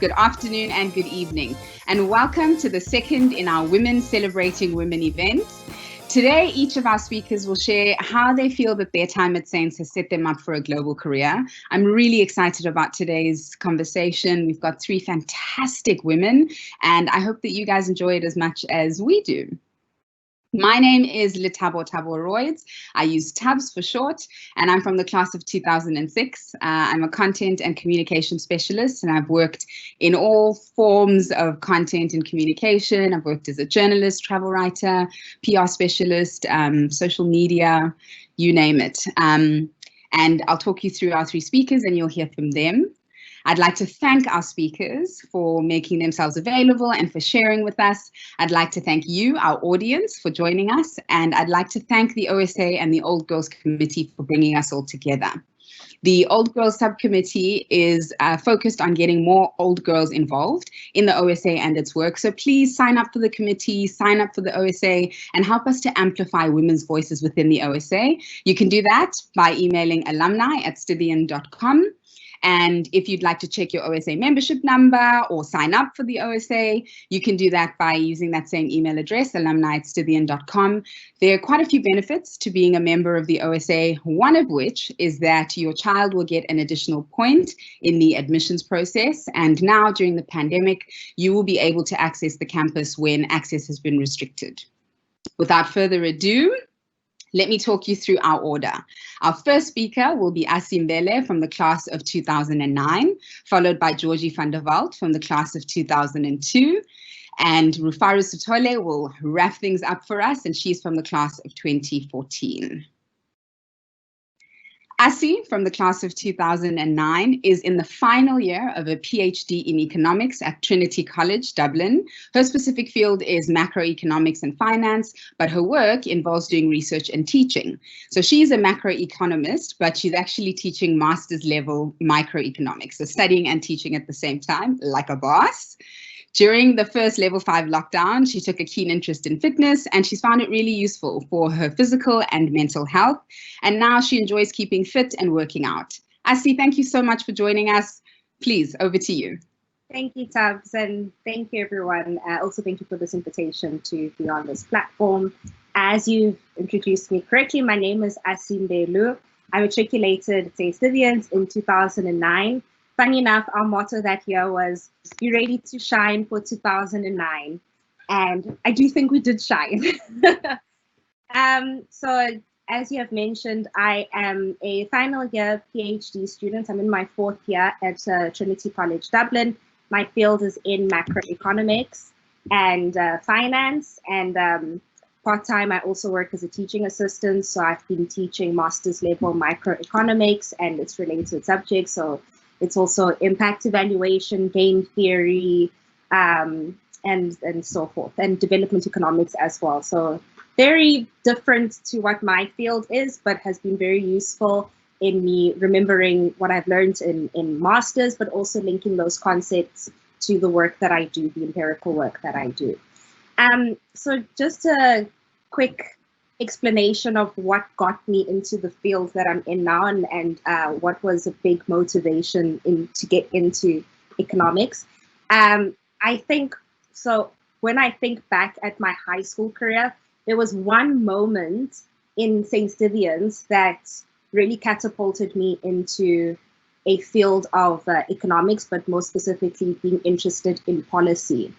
good afternoon, and good evening, and welcome to the second in our Women Celebrating Women event. Today, each of our speakers will share how they feel that their time at Saints has set them up for a global career. I'm really excited about today's conversation. We've got three fantastic women, and I hope that you guys enjoy it as much as we do. My name is Lethabo-Thabo Royds. I use Tubbs for short, and I'm from the class of 2006. I'm a content and communication specialist, and I've worked in all forms of content and communication. I've worked as a journalist, travel writer, PR specialist, social media, you name it. And I'll talk you through our three speakers, and you'll hear from them. I'd like to thank our speakers for making themselves available and for sharing with us. I'd like to thank you, our audience, for joining us. And I'd like to thank the OSA and the Old Girls Committee for bringing us all together. The Old Girls Subcommittee is focused on getting more old girls involved in the OSA and its work. So please sign up for the committee, sign up for the OSA, and help us to amplify women's voices within the OSA. You can do that by emailing alumni@stithian.com. And if you'd like to check your OSA membership number or sign up for the OSA, you can do that by using that same email address, alumni@stithian.com. There are quite a few benefits to being a member of the OSA, one of which is that your child will get an additional point in the admissions process. And now during the pandemic, you will be able to access the campus when access has been restricted. Without further ado, let me talk you through our order. Our first speaker will be Asi Mbelu from the class of 2009, followed by Georgie Van Der Walt from the class of 2002. And Rufaro Sithole will wrap things up for us, and she's from the class of 2014. Asi, from the class of 2009, is in the final year of a PhD in economics at Trinity College, Dublin. Her specific field is macroeconomics and finance, but her work involves doing research and teaching. So she's a macroeconomist, but she's actually teaching master's level microeconomics, so studying and teaching at the same time, like a boss. During the first level 5 lockdown, she took a keen interest in fitness, and she's found it really useful for her physical and mental health. And now she enjoys keeping fit and working out. Asi, thank you so much for joining us. Please, over to you. Thank you, Tubbs, and thank you, everyone. Also, thank you for this invitation to be on this platform. As you introduced me correctly, my name is Asi Mbelu. I matriculated at Stithians in 2009. Funny enough, our motto that year was, "Be ready to shine for 2009." And I do think we did shine. So as you have mentioned, I am a final year PhD student. I'm in my 4th year at Trinity College, Dublin. My field is in macroeconomics and finance. And part-time, I also work as a teaching assistant. So I've been teaching master's level microeconomics and its related subjects. So it's also impact evaluation, game theory, and so forth, and development economics as well. So very different to what my field is, but has been very useful in me remembering what I've learned in masters, but also linking those concepts to the work that I do, the empirical work that I do. So just a quick explanation of what got me into the field that I'm in now, and what was a big motivation to get into economics. I think, so when I think back at my high school career, there was one moment in St. Stithians that really catapulted me into a field of economics, but more specifically being interested in policy.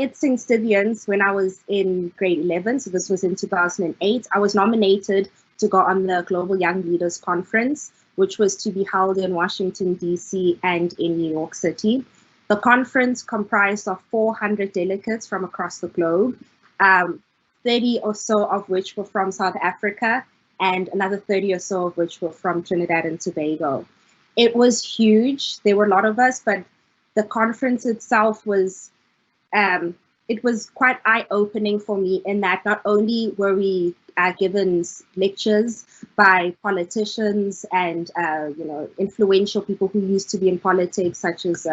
At St. Stithians, when I was in grade 11, so this was in 2008, I was nominated to go on the Global Young Leaders Conference, which was to be held in Washington, D.C. and in New York City. The conference comprised of 400 delegates from across the globe, 30 or so of which were from South Africa, and another 30 or so of which were from Trinidad and Tobago. It was huge. There were a lot of us, but the conference itself was it was quite eye-opening for me in that not only were we given lectures by politicians and influential people who used to be in politics, such as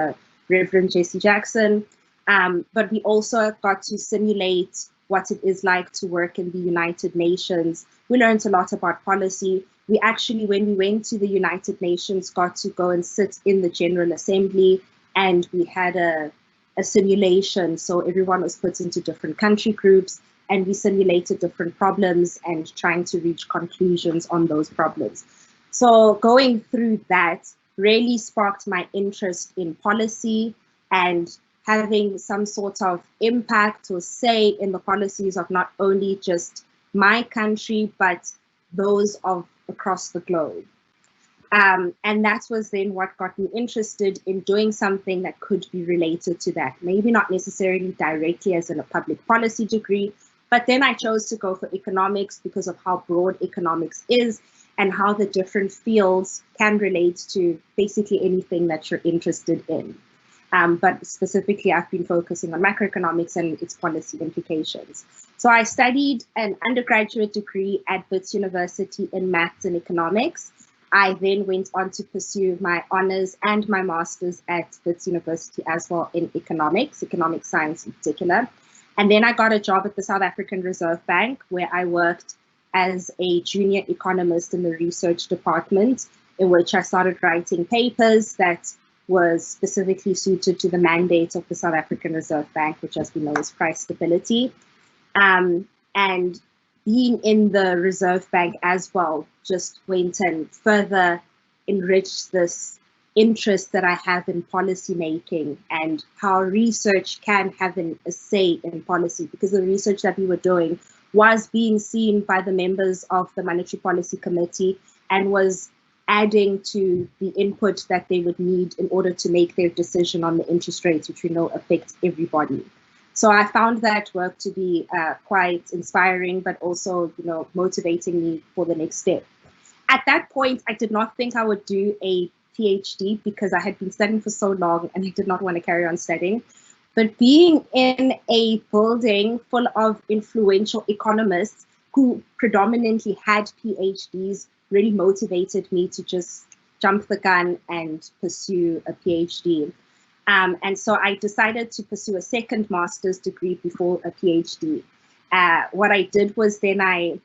Reverend Jesse Jackson, but we also got to simulate what it is like to work in the United Nations. We learned a lot about policy. We actually, when we went to the United Nations, got to go and sit in the General Assembly and we had a simulation. So everyone was put into different country groups, and we simulated different problems and trying to reach conclusions on those problems. So going through that really sparked my interest in policy and having some sort of impact or say in the policies of not only just my country, but those of across the globe. And that was then what got me interested in doing something that could be related to that. Maybe not necessarily directly as in a public policy degree, but then I chose to go for economics because of how broad economics is and how the different fields can relate to basically anything that you're interested in. But specifically, I've been focusing on macroeconomics and its policy implications. So I studied an undergraduate degree at Wits University in maths and economics. I then went on to pursue my honors and my masters at Wits University as well in economic science in particular. And then I got a job at the South African Reserve Bank, where I worked as a junior economist in the research department, in which I started writing papers that was specifically suited to the mandate of the South African Reserve Bank, which as we know is price stability. And being in the Reserve Bank as well just went and further enriched this interest that I have in policy making and how research can have a say in policy, because the research that we were doing was being seen by the members of the Monetary Policy Committee and was adding to the input that they would need in order to make their decision on the interest rates, which we know affects everybody. So I found that work to be quite inspiring, but also, motivating me for the next step. At that point, I did not think I would do a PhD because I had been studying for so long and I did not want to carry on studying. But being in a building full of influential economists who predominantly had PhDs really motivated me to just jump the gun and pursue a PhD. And so I decided to pursue a second master's degree before a PhD. What I did was then I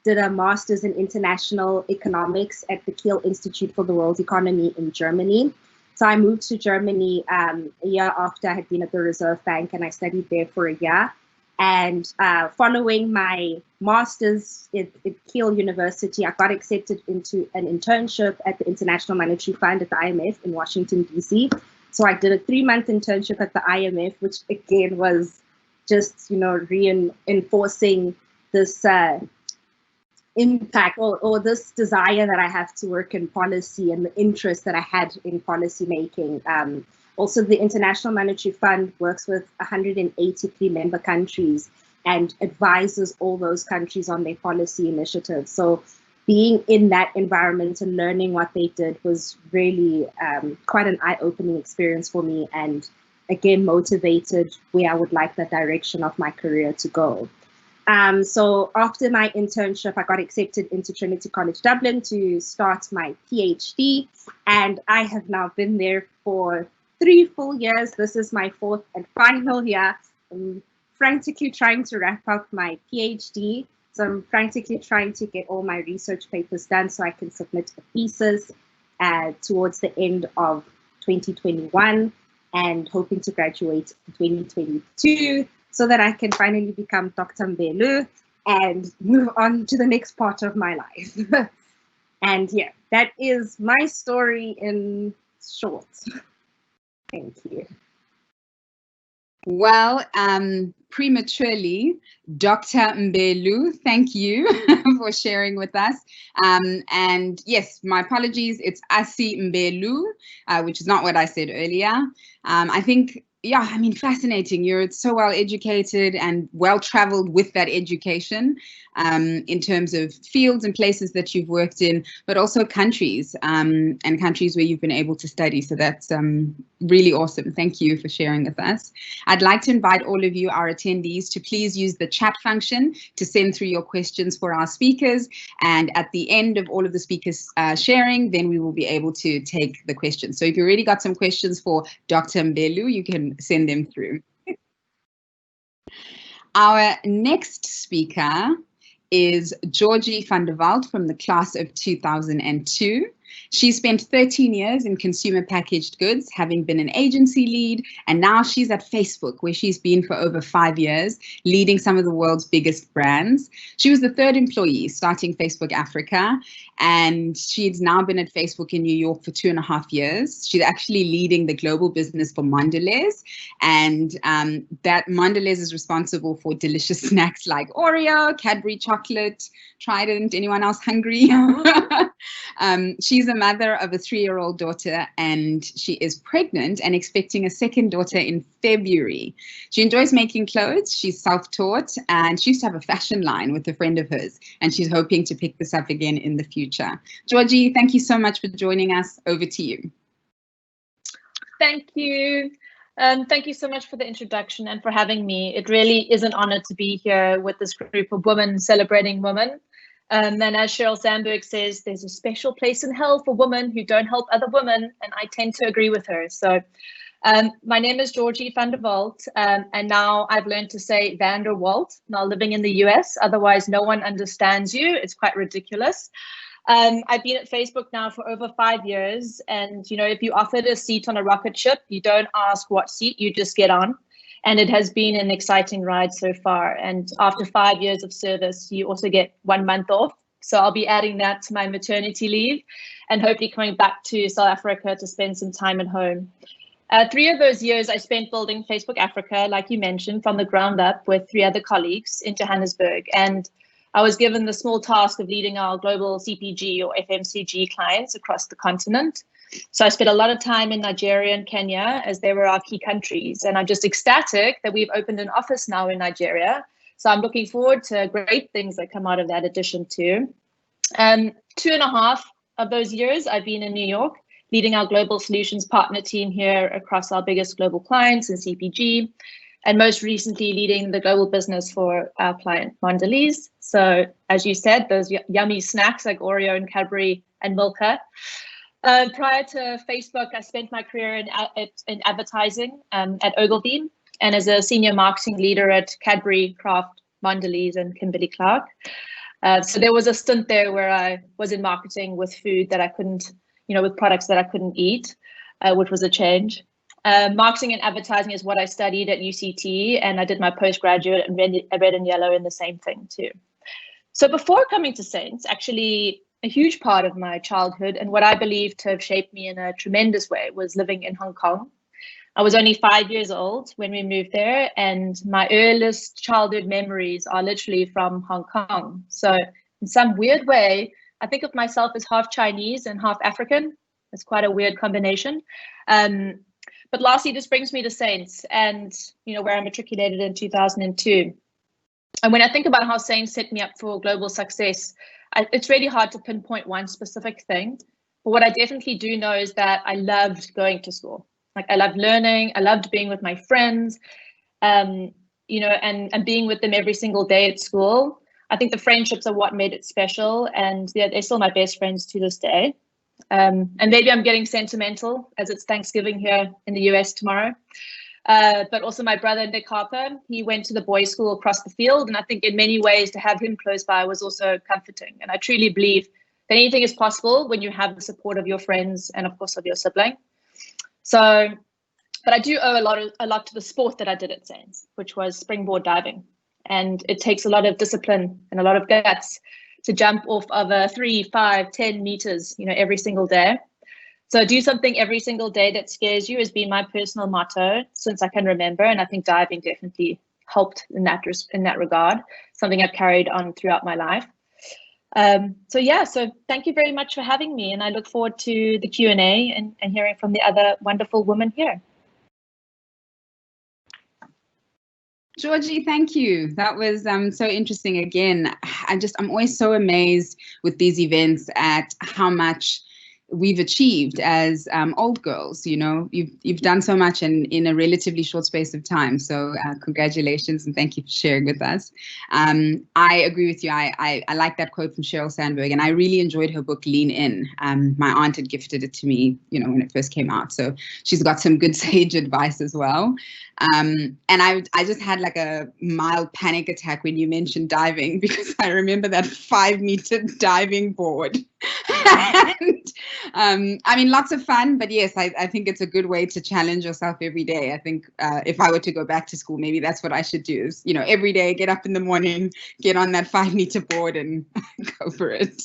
did a master's in international economics at the Kiel Institute for the World Economy in Germany. So I moved to Germany a year after I had been at the Reserve Bank, and I studied there for a year. And following my master's at Kiel University, I got accepted into an internship at the International Monetary Fund at the IMF in Washington, DC. So I did a 3-month internship at the IMF, which again was just, reinforcing this impact or this desire that I have to work in policy and the interest that I had in policy making. Also, the International Monetary Fund works with 183 member countries and advises all those countries on their policy initiatives. So being in that environment and learning what they did was really quite an eye-opening experience for me, and again, motivated where I would like the direction of my career to go. So after my internship, I got accepted into Trinity College Dublin to start my PhD, and I have now been there for 3 full years. This is my 4th and final year. I'm frantically trying to wrap up my PhD. So I'm frantically trying to get all my research papers done so I can submit a thesis towards the end of 2021 and hoping to graduate in 2022 so that I can finally become Dr. Mbelu and move on to the next part of my life. And yeah, that is my story in short. Thank you. Well, prematurely, Dr. Mbelu, thank you for sharing with us. And yes, my apologies, it's Asi Mbelu, which is not what I said earlier. I think, yeah, I mean, fascinating. You're so well educated and well traveled with that education in terms of fields and places that you've worked in, but also countries and countries where you've been able to study. So that's really awesome. Thank you for sharing with us. I'd like to invite all of you, our attendees, to please use the chat function to send through your questions for our speakers. And at the end of all of the speakers sharing, then we will be able to take the questions. So if you already got some questions for Dr. Mbelu, you can send them through. Our next speaker is Georgie Van Der Walt from the class of 2002. She spent 13 years in consumer packaged goods, having been an agency lead, and now she's at Facebook, where she's been for over 5 years, leading some of the world's biggest brands. She was the third employee starting Facebook Africa, and she's now been at Facebook in New York for 2.5 years. She's actually leading the global business for Mondelez, and that Mondelez is responsible for delicious snacks like Oreo, Cadbury chocolate, Trident. Anyone else hungry? She's a mother of a 3-year-old daughter, and she is pregnant and expecting a second daughter in February. She enjoys making clothes. She's self-taught, and she used to have a fashion line with a friend of hers, and she's hoping to pick this up again in the future. Georgie, thank you so much for joining us. Over to you. Thank you. Thank you so much for the introduction and for having me. It really is an honor to be here with this group of women celebrating women. And as Sheryl Sandberg says, there's a special place in hell for women who don't help other women, and I tend to agree with her. So my name is Georgie Van Der Walt, and now I've learned to say Van Der Walt, now living in the US, otherwise no one understands you. It's quite ridiculous. I've been at Facebook now for over 5 years, and you know, if you offered a seat on a rocket ship, you don't ask what seat, you just get on. And it has been an exciting ride so far. And after 5 years of service, you also get 1 month off. So I'll be adding that to my maternity leave and hopefully coming back to South Africa to spend some time at home. 3 of those years I spent building Facebook Africa, like you mentioned, from the ground up with 3 other colleagues in Johannesburg. And I was given the small task of leading our global CPG or FMCG clients across the continent. So I spent a lot of time in Nigeria and Kenya, as they were our key countries. And I'm just ecstatic that we've opened an office now in Nigeria. So I'm looking forward to great things that come out of that addition too. 2.5 of those years I've been in New York, leading our global solutions partner team here across our biggest global clients in CPG. And most recently leading the global business for our client Mondelez. So as you said, those yummy snacks like Oreo and Cadbury and Milka. Prior to Facebook, I spent my career in advertising at Ogilvy and as a senior marketing leader at Cadbury, Kraft, Mondelez, and Kimberly-Clark. So there was a stint there where I was in marketing with food that I couldn't, with products that I couldn't eat, which was a change. Marketing and advertising is what I studied at UCT, and I did my postgraduate in red and yellow in the same thing too. So before coming to Saints, actually, a huge part of my childhood and what I believe to have shaped me in a tremendous way was living in Hong Kong. I was only 5 years old when we moved there, and my earliest childhood memories are literally from Hong Kong. So in some weird way, I think of myself as half Chinese and half African. It's quite a weird combination. But lastly, this brings me to Saints and, where I matriculated in 2002. And when I think about how Saints set me up for global success, it's really hard to pinpoint one specific thing. But what I definitely do know is that I loved going to school. Like, I loved learning. I loved being with my friends, and being with them every single day at school. I think the friendships are what made it special. And they're still my best friends to this day. And maybe I'm getting sentimental as it's Thanksgiving here in the US tomorrow. But also my brother, Nick Harper, he went to the boys' school across the field. And I think in many ways to have him close by was also comforting. And I truly believe that anything is possible when you have the support of your friends and, of course, of your sibling. So, but I do owe a lot to the sport that I did at Saints, which was springboard diving. And it takes a lot of discipline and a lot of guts to jump off of a 3, 5, 10 meters, every single day. So do something every single day that scares you has been my personal motto since I can remember. And I think diving definitely helped in that regard, something I've carried on throughout my life. So thank you very much for having me. And I look forward to the Q&A and hearing from the other wonderful women here. Georgie, thank you. That was so interesting. Again, I'm always so amazed with these events at how much we've achieved as old girls. You've done so much in a relatively short space of time. So congratulations and thank you for sharing with us. I agree with you. I like that quote from Sheryl Sandberg, and I really enjoyed her book Lean In. My aunt had gifted it to me, when it first came out. So she's got some good sage advice as well. And I just had like a mild panic attack when you mentioned diving, because I remember that 5-meter diving board. And I mean, lots of fun, but yes, I think it's a good way to challenge yourself every day. I think if I were to go back to school, maybe that's what I should do is, every day, get up in the morning, get on that 5-meter board and go for it.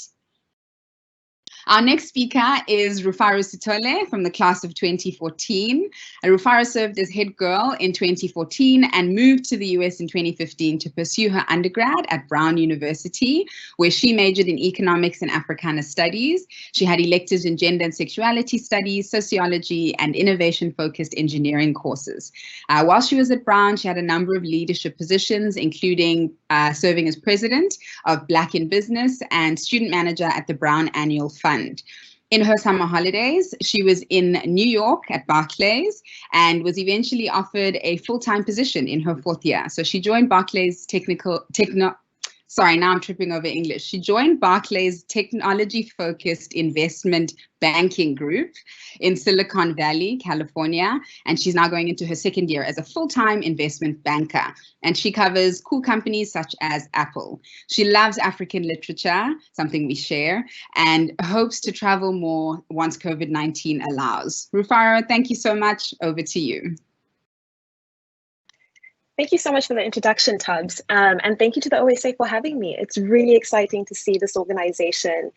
Our next speaker is Rufaro Sithole from the class of 2014. Rufaro served as head girl in 2014 and moved to the US in 2015 to pursue her undergrad at Brown University, where she majored in economics and Africana studies. She had electives in gender and sexuality studies, sociology, and innovation-focused engineering courses. While she was at Brown, she had a number of leadership positions, including serving as president of Black in Business and student manager at the Brown Annual Fund. In her summer holidays, she was in New York at Barclays and was eventually offered a full-time position in her 4th year. So she joined Barclays now I'm tripping over English. She joined Barclays technology-focused investment banking group in Silicon Valley, California, and she's now going into her 2nd year as a full-time investment banker. And she covers cool companies such as Apple. She loves African literature, something we share, and hopes to travel more once COVID-19 allows. Rufaro, thank you so much. Over to you. Thank you so much for the introduction, Tubbs. And thank you to the OSA for having me. It's really exciting to see this organization,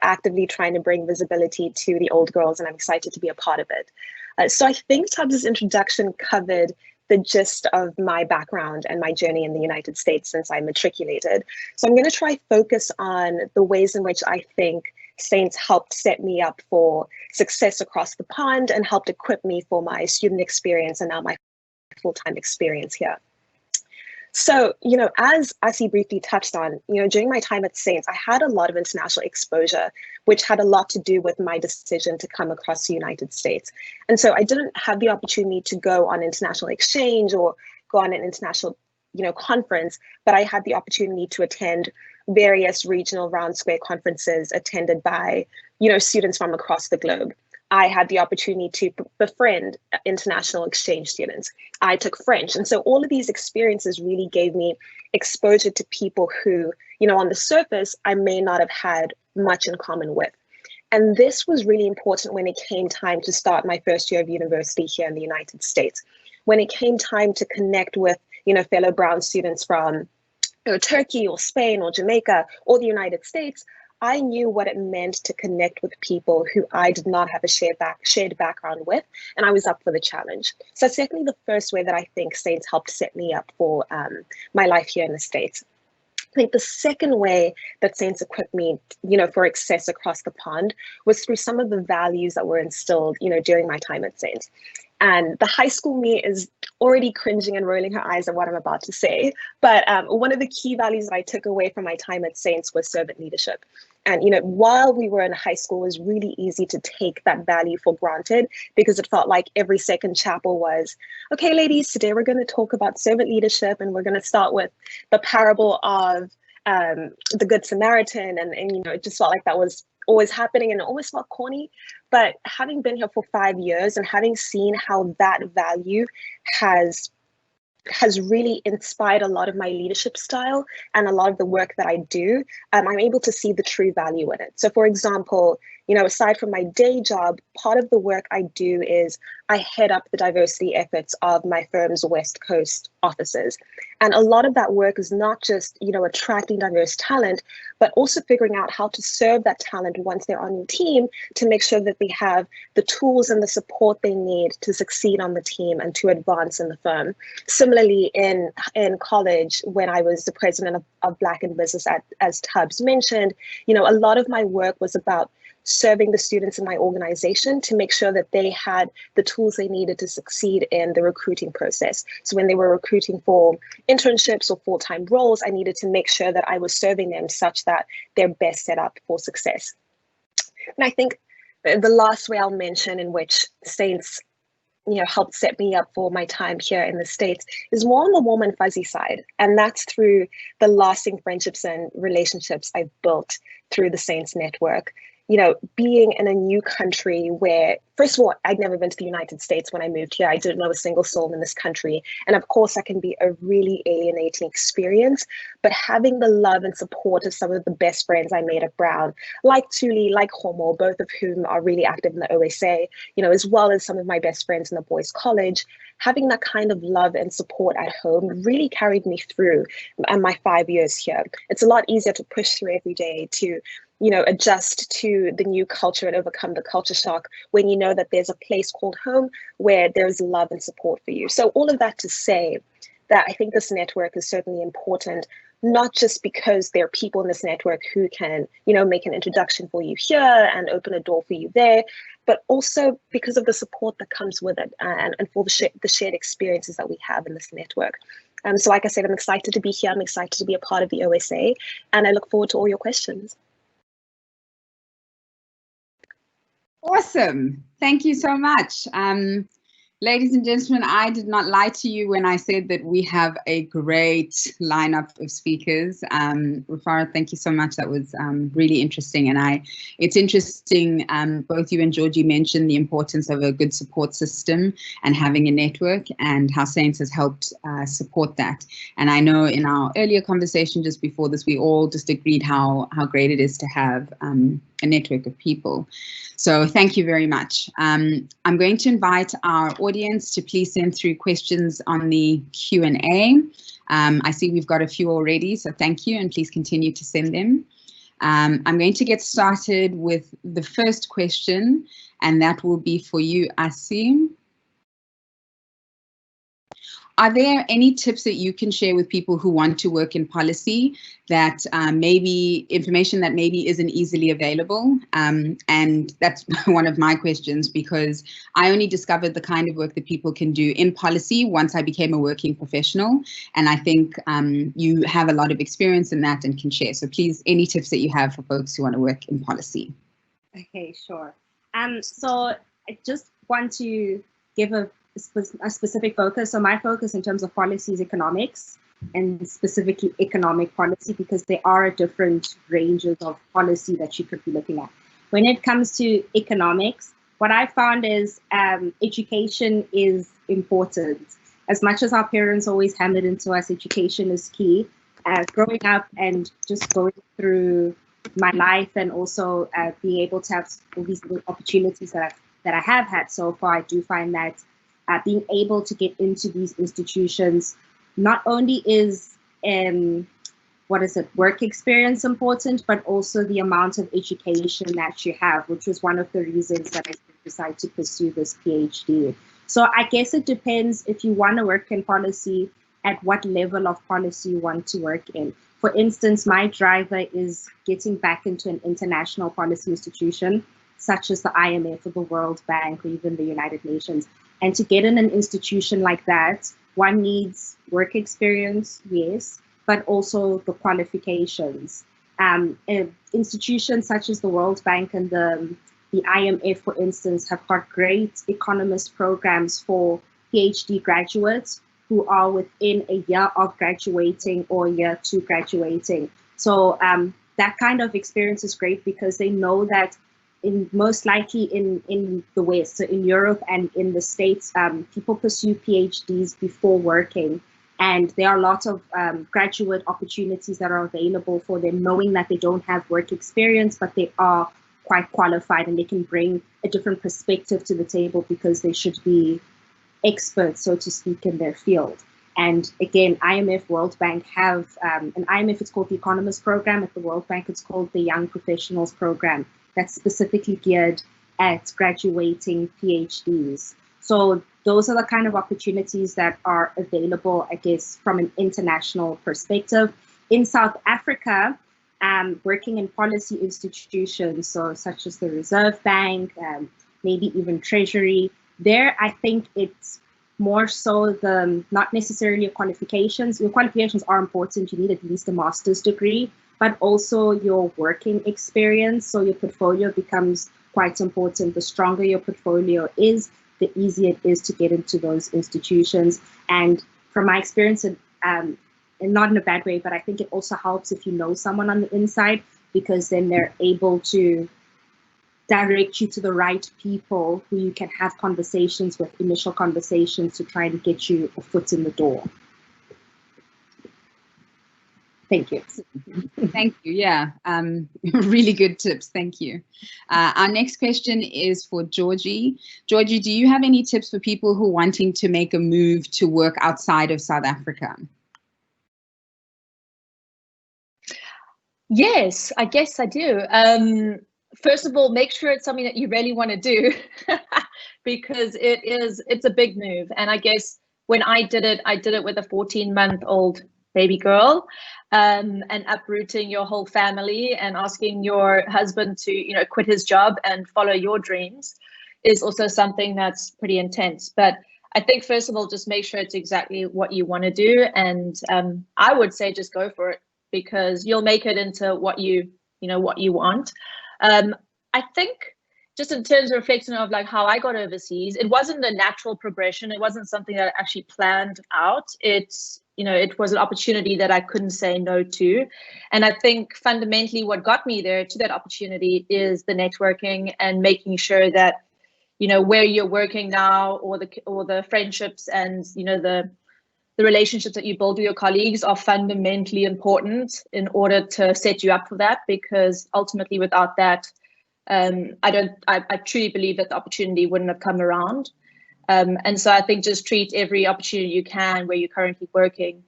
actively trying to bring visibility to the old girls, and I'm excited to be a part of it. So I think Tubbs's introduction covered the gist of my background and my journey in the United States since I matriculated. So I'm going to try focus on the ways in which I think Saints helped set me up for success across the pond and helped equip me for my student experience and now my full-time experience here. So, as Asi briefly touched on, during my time at Saints, I had a lot of international exposure, which had a lot to do with my decision to come across the United States. And so I didn't have the opportunity to go on international exchange or go on an international, conference, but I had the opportunity to attend various regional round square conferences attended by, students from across the globe. I had the opportunity to befriend international exchange students. I took French. And so all of these experiences really gave me exposure to people who, on the surface, I may not have had much in common with. And this was really important when it came time to start my 1st year of university here in the United States. When it came time to connect with, fellow Brown students from Turkey or Spain or Jamaica or the United States, I knew what it meant to connect with people who I did not have a shared background with, and I was up for the challenge. So that's definitely the first way that I think Saints helped set me up for my life here in the States. I think the second way that Saints equipped me, for success across the pond was through some of the values that were instilled, during my time at Saints. And the high school me is already cringing and rolling her eyes at what I'm about to say. But one of the key values that I took away from my time at Saints was servant leadership. And, while we were in high school, it was really easy to take that value for granted because it felt like every second chapel was, okay, ladies, today we're going to talk about servant leadership and we're going to start with the parable of the Good Samaritan. And it just felt like that was always happening and it always felt corny. But having been here for 5 years and having seen how that value has really inspired a lot of my leadership style and a lot of the work that I do, I'm able to see the true value in it. So for example, aside from my day job, part of the work I do is I head up the diversity efforts of my firm's West Coast offices. And a lot of that work is not just, attracting diverse talent, but also figuring out how to serve that talent once they're on your team to make sure that they have the tools and the support they need to succeed on the team and to advance in the firm. Similarly, in college, when I was the president of Black in Business, as Tubbs mentioned, a lot of my work was about serving the students in my organization to make sure that they had the tools they needed to succeed in the recruiting process. So when they were recruiting for internships or full-time roles, I needed to make sure that I was serving them such that they're best set up for success. And I think the last way I'll mention in which Saints helped set me up for my time here in the States is more on the warm and fuzzy side. And that's through the lasting friendships and relationships I've built through the Saints network. being in a new country where, first of all, I'd never been to the United States when I moved here. I didn't know a single soul in this country. And of course, that can be a really alienating experience. But having the love and support of some of the best friends I made at Brown, like Tuli, like Homo, both of whom are really active in the OSA, as well as some of my best friends in the boys' college, having that kind of love and support at home really carried me through my 5 years here. It's a lot easier to push through every day, to adjust to the new culture and overcome the culture shock when you know that there's a place called home where there's love and support for you. So all of that to say that I think this network is certainly important, not just because there are people in this network who can, make an introduction for you here and open a door for you there, but also because of the support that comes with it and for the shared experiences that we have in this network. So like I said, I'm excited to be here. I'm excited to be a part of the OSA, and I look forward to all your questions. Awesome. Thank you so much. Ladies and gentlemen, I did not lie to you when I said that we have a great lineup of speakers. Rufaro, thank you so much. That was really interesting. And it's interesting, both you and Georgie mentioned the importance of a good support system and having a network, and how Saints has helped support that. And I know in our earlier conversation just before this, we all just agreed how great it is to have a network of people. So thank you very much. I'm going to invite our audience to please send through questions on the Q&A. I see we've got a few already, so thank you, and please continue to send them. I'm going to get started with the first question, and that will be for you, Asi. Are there any tips that you can share with people who want to work in policy that maybe information that maybe isn't easily available? And that's one of my questions, because I only discovered the kind of work that people can do in policy once I became a working professional. And I think you have a lot of experience in that and can share. So please, any tips that you have for folks who want to work in policy? Okay, sure. So I just want to give a specific focus. So my focus in terms of policy is economics, and specifically economic policy, because there are different ranges of policy that you could be looking at. When it comes to economics, what I found is education is important. As much as our parents always hammered into us, education is key. Growing up and just going through my life, and also being able to have all these little opportunities that I have had so far, I do find that being able to get into these institutions not only is work experience important, but also the amount of education that you have, which was one of the reasons that I decided to pursue this PhD. So I guess it depends if you want to work in policy, at what level of policy you want to work in. For instance, my driver is getting back into an international policy institution, such as the IMF or the World Bank or even the United Nations. And to get in an institution like that, one needs work experience, yes, but also the qualifications. Institutions such as the World Bank and the IMF, for instance, have got great economist programs for PhD graduates who are within a year of graduating or year two graduating. So that kind of experience is great, because they know that most likely in the West, so in Europe and in the States, people pursue PhDs before working. And there are lots of graduate opportunities that are available for them, knowing that they don't have work experience, but they are quite qualified and they can bring a different perspective to the table, because they should be experts, so to speak, in their field. And again, IMF, World Bank have, an IMF, it's called the Economist Program. At the World Bank, it's called the Young Professionals Program. That's specifically geared at graduating PhDs. So those are the kind of opportunities that are available, I guess, from an international perspective. In South Africa, working in policy institutions, so such as the Reserve Bank, maybe even Treasury, there I think it's more so not necessarily your qualifications. Your qualifications are important. You need at least a master's degree, but also your working experience. So your portfolio becomes quite important. The stronger your portfolio is, the easier it is to get into those institutions. And from my experience, and not in a bad way, but I think it also helps if you know someone on the inside, because then they're able to direct you to the right people who you can have conversations with, initial conversations to try and get you a foot in the door. Thank you. Thank you. Yeah, really good tips. Thank you. Our next question is for Georgie. Georgie, do you have any tips for people who are wanting to make a move to work outside of South Africa? Yes, I guess I do. First of all, make sure it's something that you really want to do because it's a big move. And I guess when I did it with a 14-month-old baby girl, and uprooting your whole family and asking your husband to, you know, quit his job and follow your dreams is also something that's pretty intense. But I think first of all, just make sure it's exactly what you want to do. And I would say just go for it, because you'll make it into what you want. I think just in terms of reflecting of like how I got overseas, it wasn't a natural progression. It wasn't something that I actually planned out. It was an opportunity that I couldn't say no to. And I think fundamentally what got me there to that opportunity is the networking and making sure that, you know, where you're working now, or the friendships and, you know, the relationships that you build with your colleagues are fundamentally important in order to set you up for that, because ultimately without that, I truly believe that the opportunity wouldn't have come around. And so I think just treat every opportunity you can where you're currently working,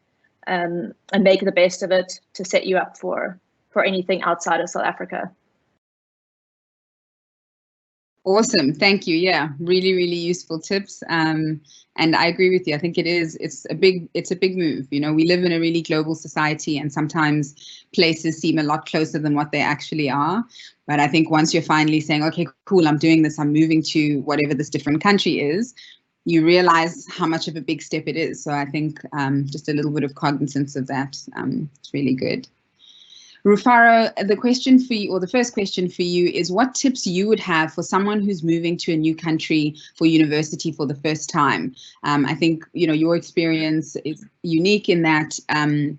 and make the best of it to set you up for anything outside of South Africa. Awesome, thank you. Yeah, really, really useful tips. And I agree with you. I think it's a big move. You know, we live in a really global society, and sometimes places seem a lot closer than what they actually are. But I think once you're finally saying, okay, cool, I'm doing this, I'm moving to whatever this different country is, you realize how much of a big step it is. So I think just a little bit of cognizance of that is really good. Rufaro, the question for you, or the first question for you, is what tips you would have for someone who's moving to a new country for university for the first time? I think, you know, your experience is unique in that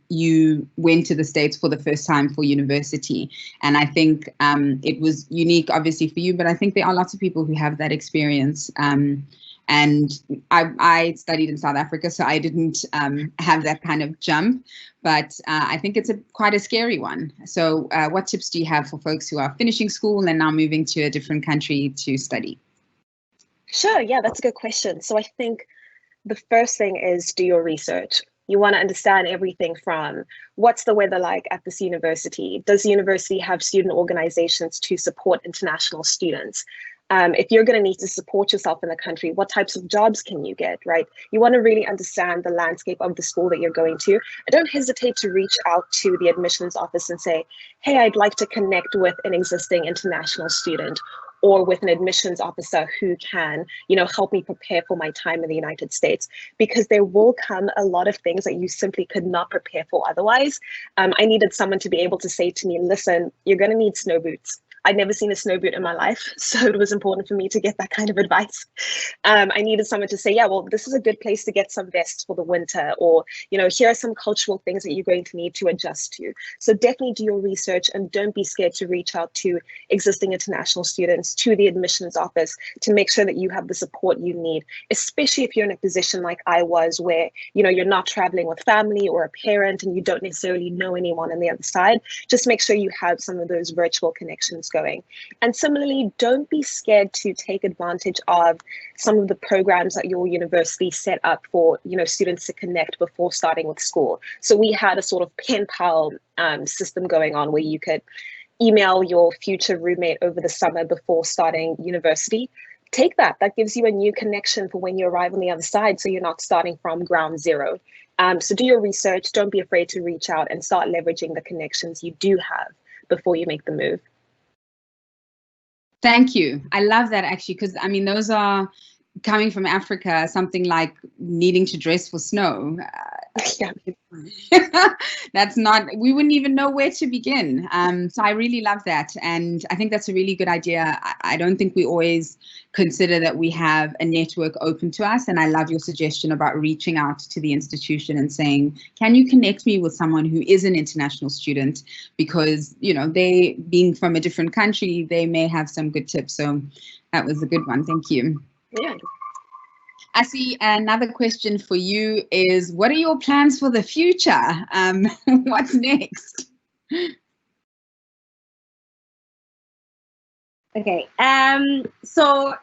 you went to the States for the first time for university. And I think it was unique, obviously, for you, but I think there are lots of people who have that experience. And I studied in South Africa, so I didn't have that kind of jump, but I think it's quite a scary one. So what tips do you have for folks who are finishing school and now moving to a different country to study? Sure, yeah, that's a good question. So I think the first thing is do your research. You want to understand everything from what's the weather like at this university? Does the university have student organizations to support international students? If you're going to need to support yourself in the country, what types of jobs can you get, right? You want to really understand the landscape of the school that you're going to. And don't hesitate to reach out to the admissions office and say, hey, I'd like to connect with an existing international student, or with an admissions officer who can, you know, help me prepare for my time in the United States, because there will come a lot of things that you simply could not prepare for otherwise. I needed someone to be able to say to me, listen, you're going to need snow boots. I'd never seen a snow boot in my life, so it was important for me to get that kind of advice. I needed someone to say, yeah, well, this is a good place to get some vests for the winter, or, you know, here are some cultural things that you're going to need to adjust to. So definitely do your research, and don't be scared to reach out to existing international students, to the admissions office, to make sure that you have the support you need, especially if you're in a position like I was, where, you know, you're not traveling with family or a parent and you don't necessarily know anyone on the other side. Just make sure you have some of those virtual connections going. And similarly, don't be scared to take advantage of some of the programs that your university set up for, you know, students to connect before starting with school. So we had a sort of pen pal system going on where you could email your future roommate over the summer before starting university. Take that. That gives you a new connection for when you arrive on the other side, so you're not starting from ground zero. So do your research. Don't be afraid to reach out and start leveraging the connections you do have before you make the move. Thank you. I love that, actually, because I mean, those are, coming from Africa, something like needing to dress for snow. Yeah. That's not, we wouldn't even know where to begin. So I really love that. And I think that's a really good idea. I don't think we always consider that we have a network open to us. And I love your suggestion about reaching out to the institution and saying, can you connect me with someone who is an international student? Because, you know, they being from a different country, they may have some good tips. So that was a good one. Thank you. Yeah. Asi, another question for you is, what are your plans for the future? What's next? Okay, so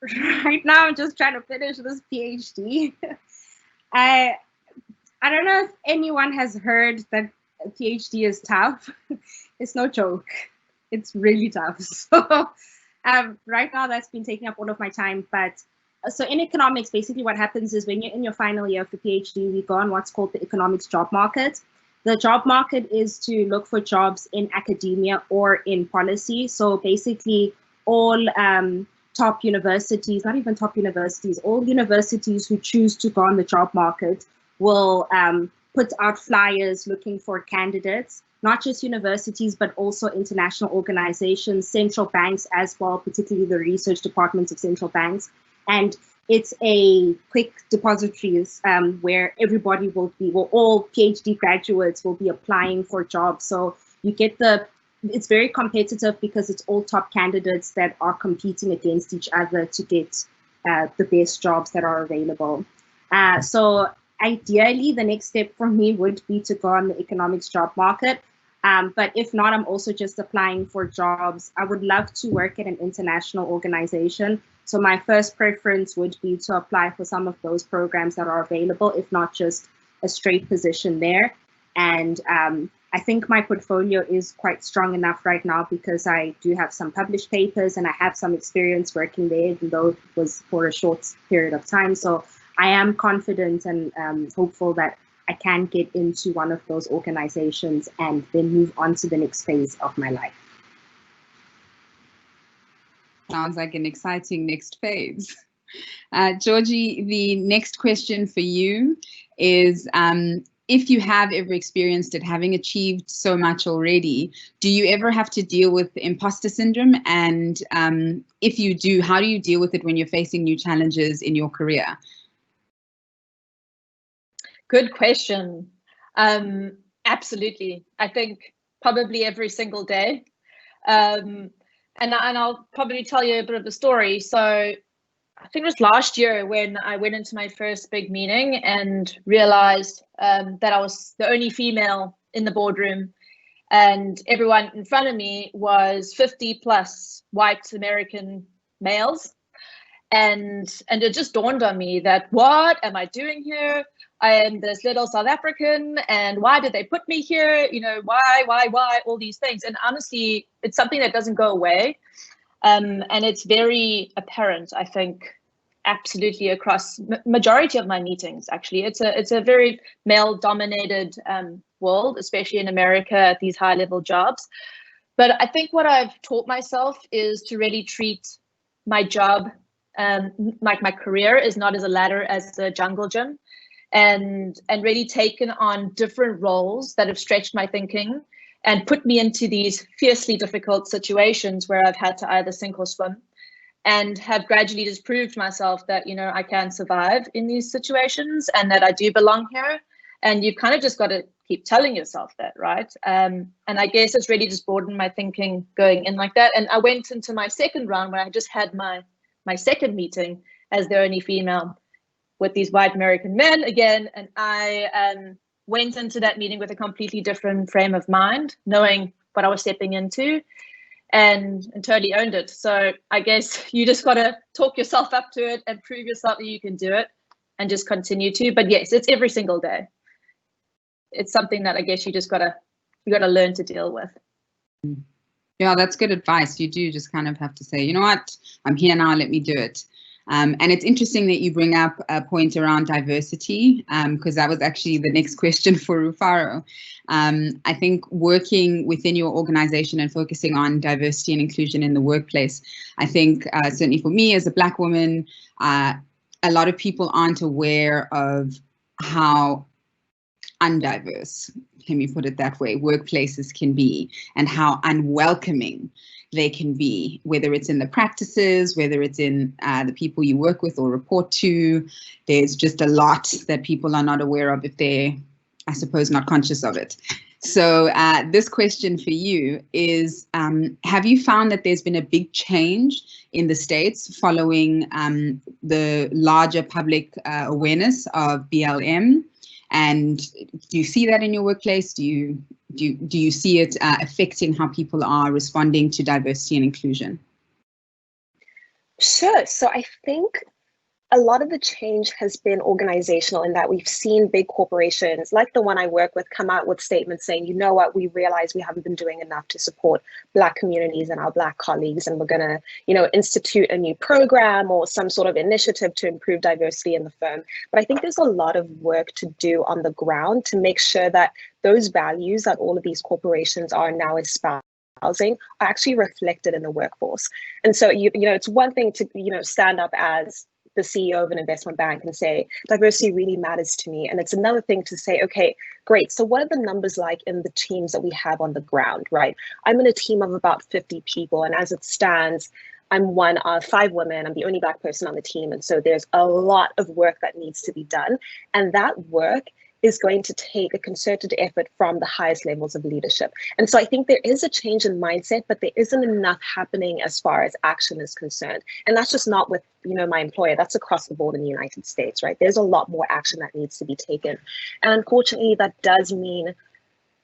right now I'm just trying to finish this PhD. I don't know if anyone has heard that a PhD is tough. It's no joke. It's really tough. So right now that's been taking up all of my time, but so in economics, basically what happens is when you're in your final year of the PhD, we go on what's called the economics job market. The job market is to look for jobs in academia or in policy. So basically all top universities, not even top universities, all universities who choose to go on the job market will put out flyers looking for candidates, not just universities, but also international organizations, central banks as well, particularly the research departments of central banks. And it's a quick depository where everybody will be, well, all PhD graduates will be applying for jobs. So you get it's very competitive because it's all top candidates that are competing against each other to get the best jobs that are available. So ideally, the next step for me would be to go on the economics job market. But if not, I'm also just applying for jobs. I would love to work at an international organization. So my first preference would be to apply for some of those programs that are available, if not just a straight position there. And I think my portfolio is quite strong enough right now because I do have some published papers and I have some experience working there, even though it was for a short period of time. So I am confident and hopeful that I can get into one of those organizations and then move on to the next phase of my life. Sounds like an exciting next phase. Georgie, the next question for you is, if you have ever experienced it, having achieved so much already, do you ever have to deal with imposter syndrome? And if you do, how do you deal with it when you're facing new challenges in your career? Good question. Absolutely. I think probably every single day. And I'll probably tell you a bit of the story. So I think it was last year when I went into my first big meeting and realized that I was the only female in the boardroom, and everyone in front of me was 50 plus white American males. And it just dawned on me that, what am I doing here? I am this little South African, and why did they put me here? You know, why, all these things. And honestly, it's something that doesn't go away. And it's very apparent, I think, absolutely across majority of my meetings, actually. It's a very male-dominated world, especially in America at these high-level jobs. But I think what I've taught myself is to really treat my job, like my career, is not as a ladder as a jungle gym. And really taken on different roles that have stretched my thinking and put me into these fiercely difficult situations where I've had to either sink or swim, and have gradually just proved myself that, you know, I can survive in these situations and that I do belong here. And you've kind of just got to keep telling yourself that, right? And I guess it's really just broadened my thinking going in like that. And I went into my second round where I just had my second meeting as the only female with these white American men again. And I went into that meeting with a completely different frame of mind, knowing what I was stepping into, and totally owned it. So I guess you just got to talk yourself up to it and prove yourself that you can do it and just continue to. But yes, it's every single day. It's something that I guess you got to learn to deal with. Yeah, that's good advice. You do just kind of have to say, you know what, I'm here now, let me do it. And it's interesting that you bring up a point around diversity, because that was actually the next question for Rufaro. I think working within your organization and focusing on diversity and inclusion in the workplace, I think certainly for me as a Black woman, a lot of people aren't aware of how undiverse, let me put it that way, workplaces can be, and how unwelcoming they can be, whether it's in the practices, whether it's in the people you work with or report to. There's just a lot that people are not aware of if they're, I suppose, not conscious of it. So this question for you is, have you found that there's been a big change in the States following the larger public awareness of BLM? And do you see that in your workplace? Do you see it affecting how people are responding to diversity and inclusion? Sure. So I think a lot of the change has been organizational in that we've seen big corporations like the one I work with come out with statements saying, you know what, we realize we haven't been doing enough to support Black communities and our Black colleagues, and we're going to, institute a new program or some sort of initiative to improve diversity in the firm. But I think there's a lot of work to do on the ground to make sure that those values that all of these corporations are now espousing are actually reflected in the workforce. And so, it's one thing to, stand up as the CEO of an investment bank and say, diversity really matters to me. And it's another thing to say, okay, great. So what are the numbers like in the teams that we have on the ground, right? I'm in a team of about 50 people. And as it stands, I'm one of 5 women. I'm the only Black person on the team. And so there's a lot of work that needs to be done. And that work is going to take a concerted effort from the highest levels of leadership. And so I think there is a change in mindset, but there isn't enough happening as far as action is concerned. And that's just not with, my employer, that's across the board in the United States, right? There's a lot more action that needs to be taken. And unfortunately, that does mean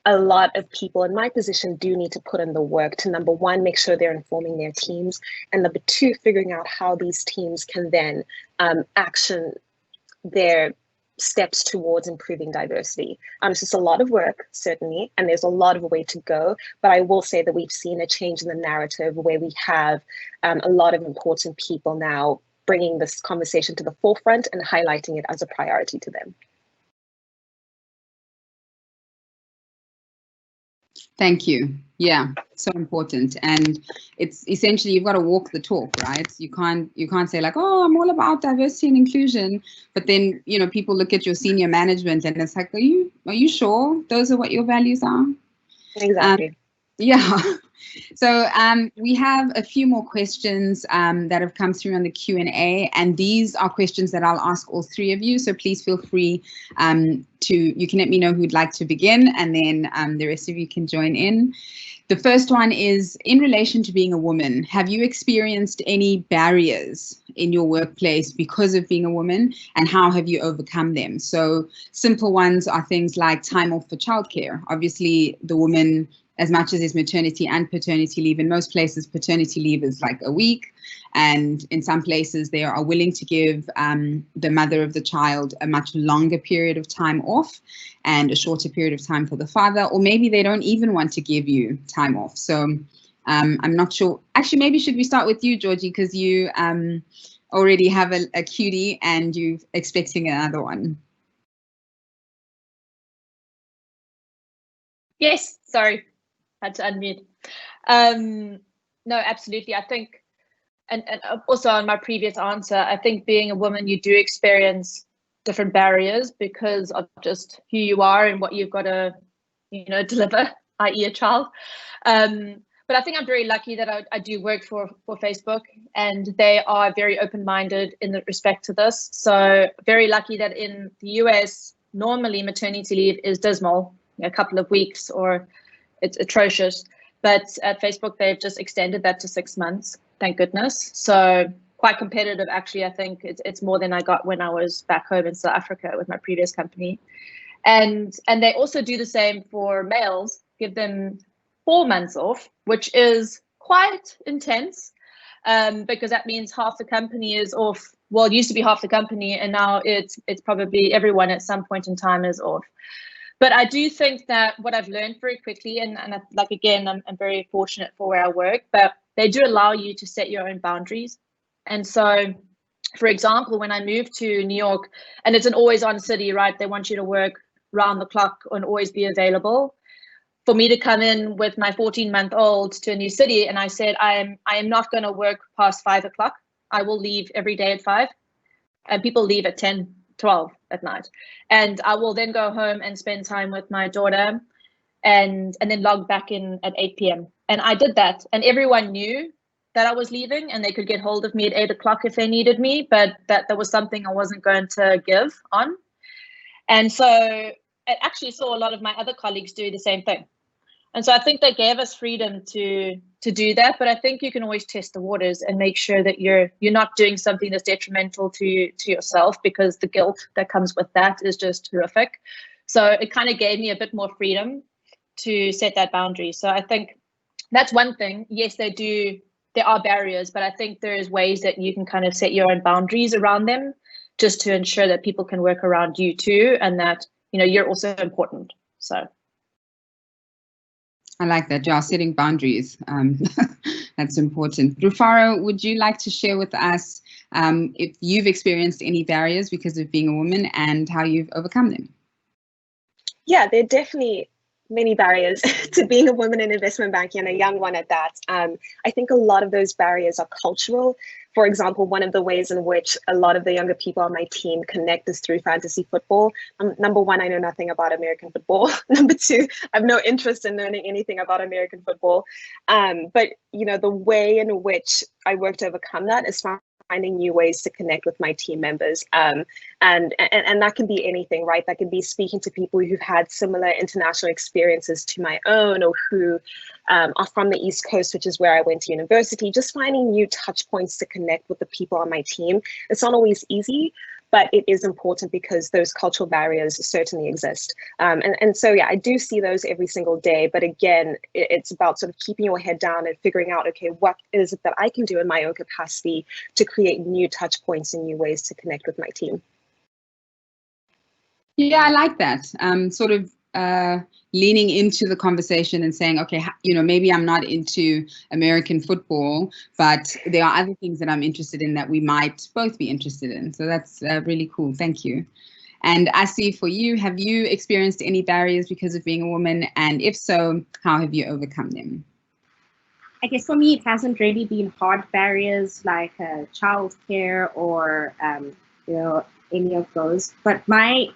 a lot of people in my position do need to put in the work to, number one, make sure they're informing their teams, and number two, figuring out how these teams can then action their steps towards improving diversity. It's just a lot of work, certainly, and there's a lot of a way to go. But I will say that we've seen a change in the narrative where we have a lot of important people now bringing this conversation to the forefront and highlighting it as a priority to them. Thank you. Yeah, so important. And it's essentially, you've got to walk the talk, right? You can't say like, oh, I'm all about diversity and inclusion, but then, people look at your senior management and it's like, are you sure those are what your values are? Exactly. Yeah. So we have a few more questions that have come through on the Q&A, and these are questions that I'll ask all 3 of you. So please feel free you can let me know who'd like to begin, and then the rest of you can join in. The first one is, in relation to being a woman, have you experienced any barriers in your workplace because of being a woman, and how have you overcome them? So simple ones are things like time off for childcare. Obviously, the woman, as much as there's maternity and paternity leave, in most places paternity leave is like a week, and in some places they are willing to give the mother of the child a much longer period of time off and a shorter period of time for the father, or maybe they don't even want to give you time off. So I'm not sure. Actually, maybe should we start with you, Georgie, because you already have a cutie and you're expecting another one. Yes, sorry. Had to unmute. No, absolutely. I think, and also on my previous answer, I think being a woman, you do experience different barriers because of just who you are and what you've got to, deliver, i.e. a child. But I think I'm very lucky that I do work for Facebook, and they are very open-minded in respect to this. So very lucky that in the US, normally maternity leave is dismal, a couple of weeks, or it's atrocious. But at Facebook, they've just extended that to 6 months, thank goodness. So quite competitive, actually. I think it's more than I got when I was back home in South Africa with my previous company. And they also do the same for males, give them 4 months off, which is quite intense, because that means half the company is off. Well, it used to be half the company, and now it's probably everyone at some point in time is off. But I do think that what I've learned very quickly, and like, again, I'm very fortunate for where I work, but they do allow you to set your own boundaries. And so, for example, when I moved to New York, and it's an always-on city, right? They want you to work round the clock and always be available. For me to come in with my 14-month-old to a new city, and I said, I am not going to work past 5 o'clock. I will leave every day at 5, and people leave at 10. 12 at night. And I will then go home and spend time with my daughter and then log back in at 8 p.m. And I did that, and everyone knew that I was leaving, and they could get hold of me at 8 o'clock if they needed me, but that was something I wasn't going to give on. And so I actually saw a lot of my other colleagues do the same thing. And so I think they gave us freedom to do that, but I think you can always test the waters and make sure that you're not doing something that's detrimental to yourself, because the guilt that comes with that is just horrific. So it kind of gave me a bit more freedom to set that boundary. So I think that's one thing. Yes, there are barriers, but I think there's ways that you can kind of set your own boundaries around them, just to ensure that people can work around you too, and that, you know, you're also important. So I like that, yeah, setting boundaries. That's important. Rufaro, would you like to share with us if you've experienced any barriers because of being a woman and how you've overcome them? Yeah, there are definitely many barriers to being a woman in investment banking, and a young one at that. I think a lot of those barriers are cultural. For example, one of the ways in which a lot of the younger people on my team connect is through fantasy football. Number one, I know nothing about American football. Number two, I have no interest in learning anything about American football. But you know, the way in which I work to overcome that is finding new ways to connect with my team members. And that can be anything, right? That can be speaking to people who've had similar international experiences to my own, or who are from the East Coast, which is where I went to university, just finding new touch points to connect with the people on my team. It's not always easy, but it is important because those cultural barriers certainly exist. And so, yeah, I do see those every single day. But again, it's about sort of keeping your head down and figuring out, okay, what is it that I can do in my own capacity to create new touch points and new ways to connect with my team? Yeah, I like that. Sort of leaning into the conversation and saying, okay, you know, maybe I'm not into American football, but there are other things that I'm interested in that we might both be interested in. So that's really cool. Thank you. And Asi, for you, have you experienced any barriers because of being a woman? And if so, how have you overcome them? I guess for me, it hasn't really been hard barriers like childcare or, you know, any of those. But my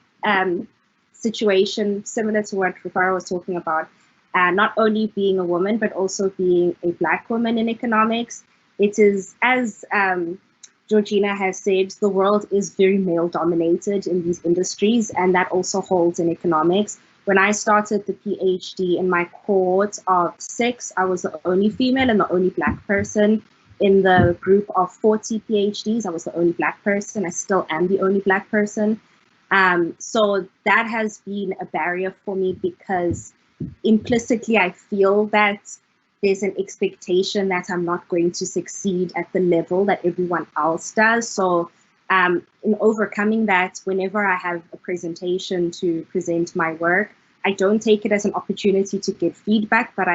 situation, similar to what Rufaro was talking about, not only being a woman, but also being a Black woman in economics. It is, as Georgina has said, the world is very male dominated in these industries, and that also holds in economics. When I started the PhD in my cohort of 6, I was the only female and the only Black person. In the group of 40 PhDs, I was the only Black person. I still am the only Black person. So that has been a barrier for me, because implicitly I feel that there's an expectation that I'm not going to succeed at the level that everyone else does. So in overcoming that, whenever I have a presentation to present my work, I don't take it as an opportunity to get feedback, but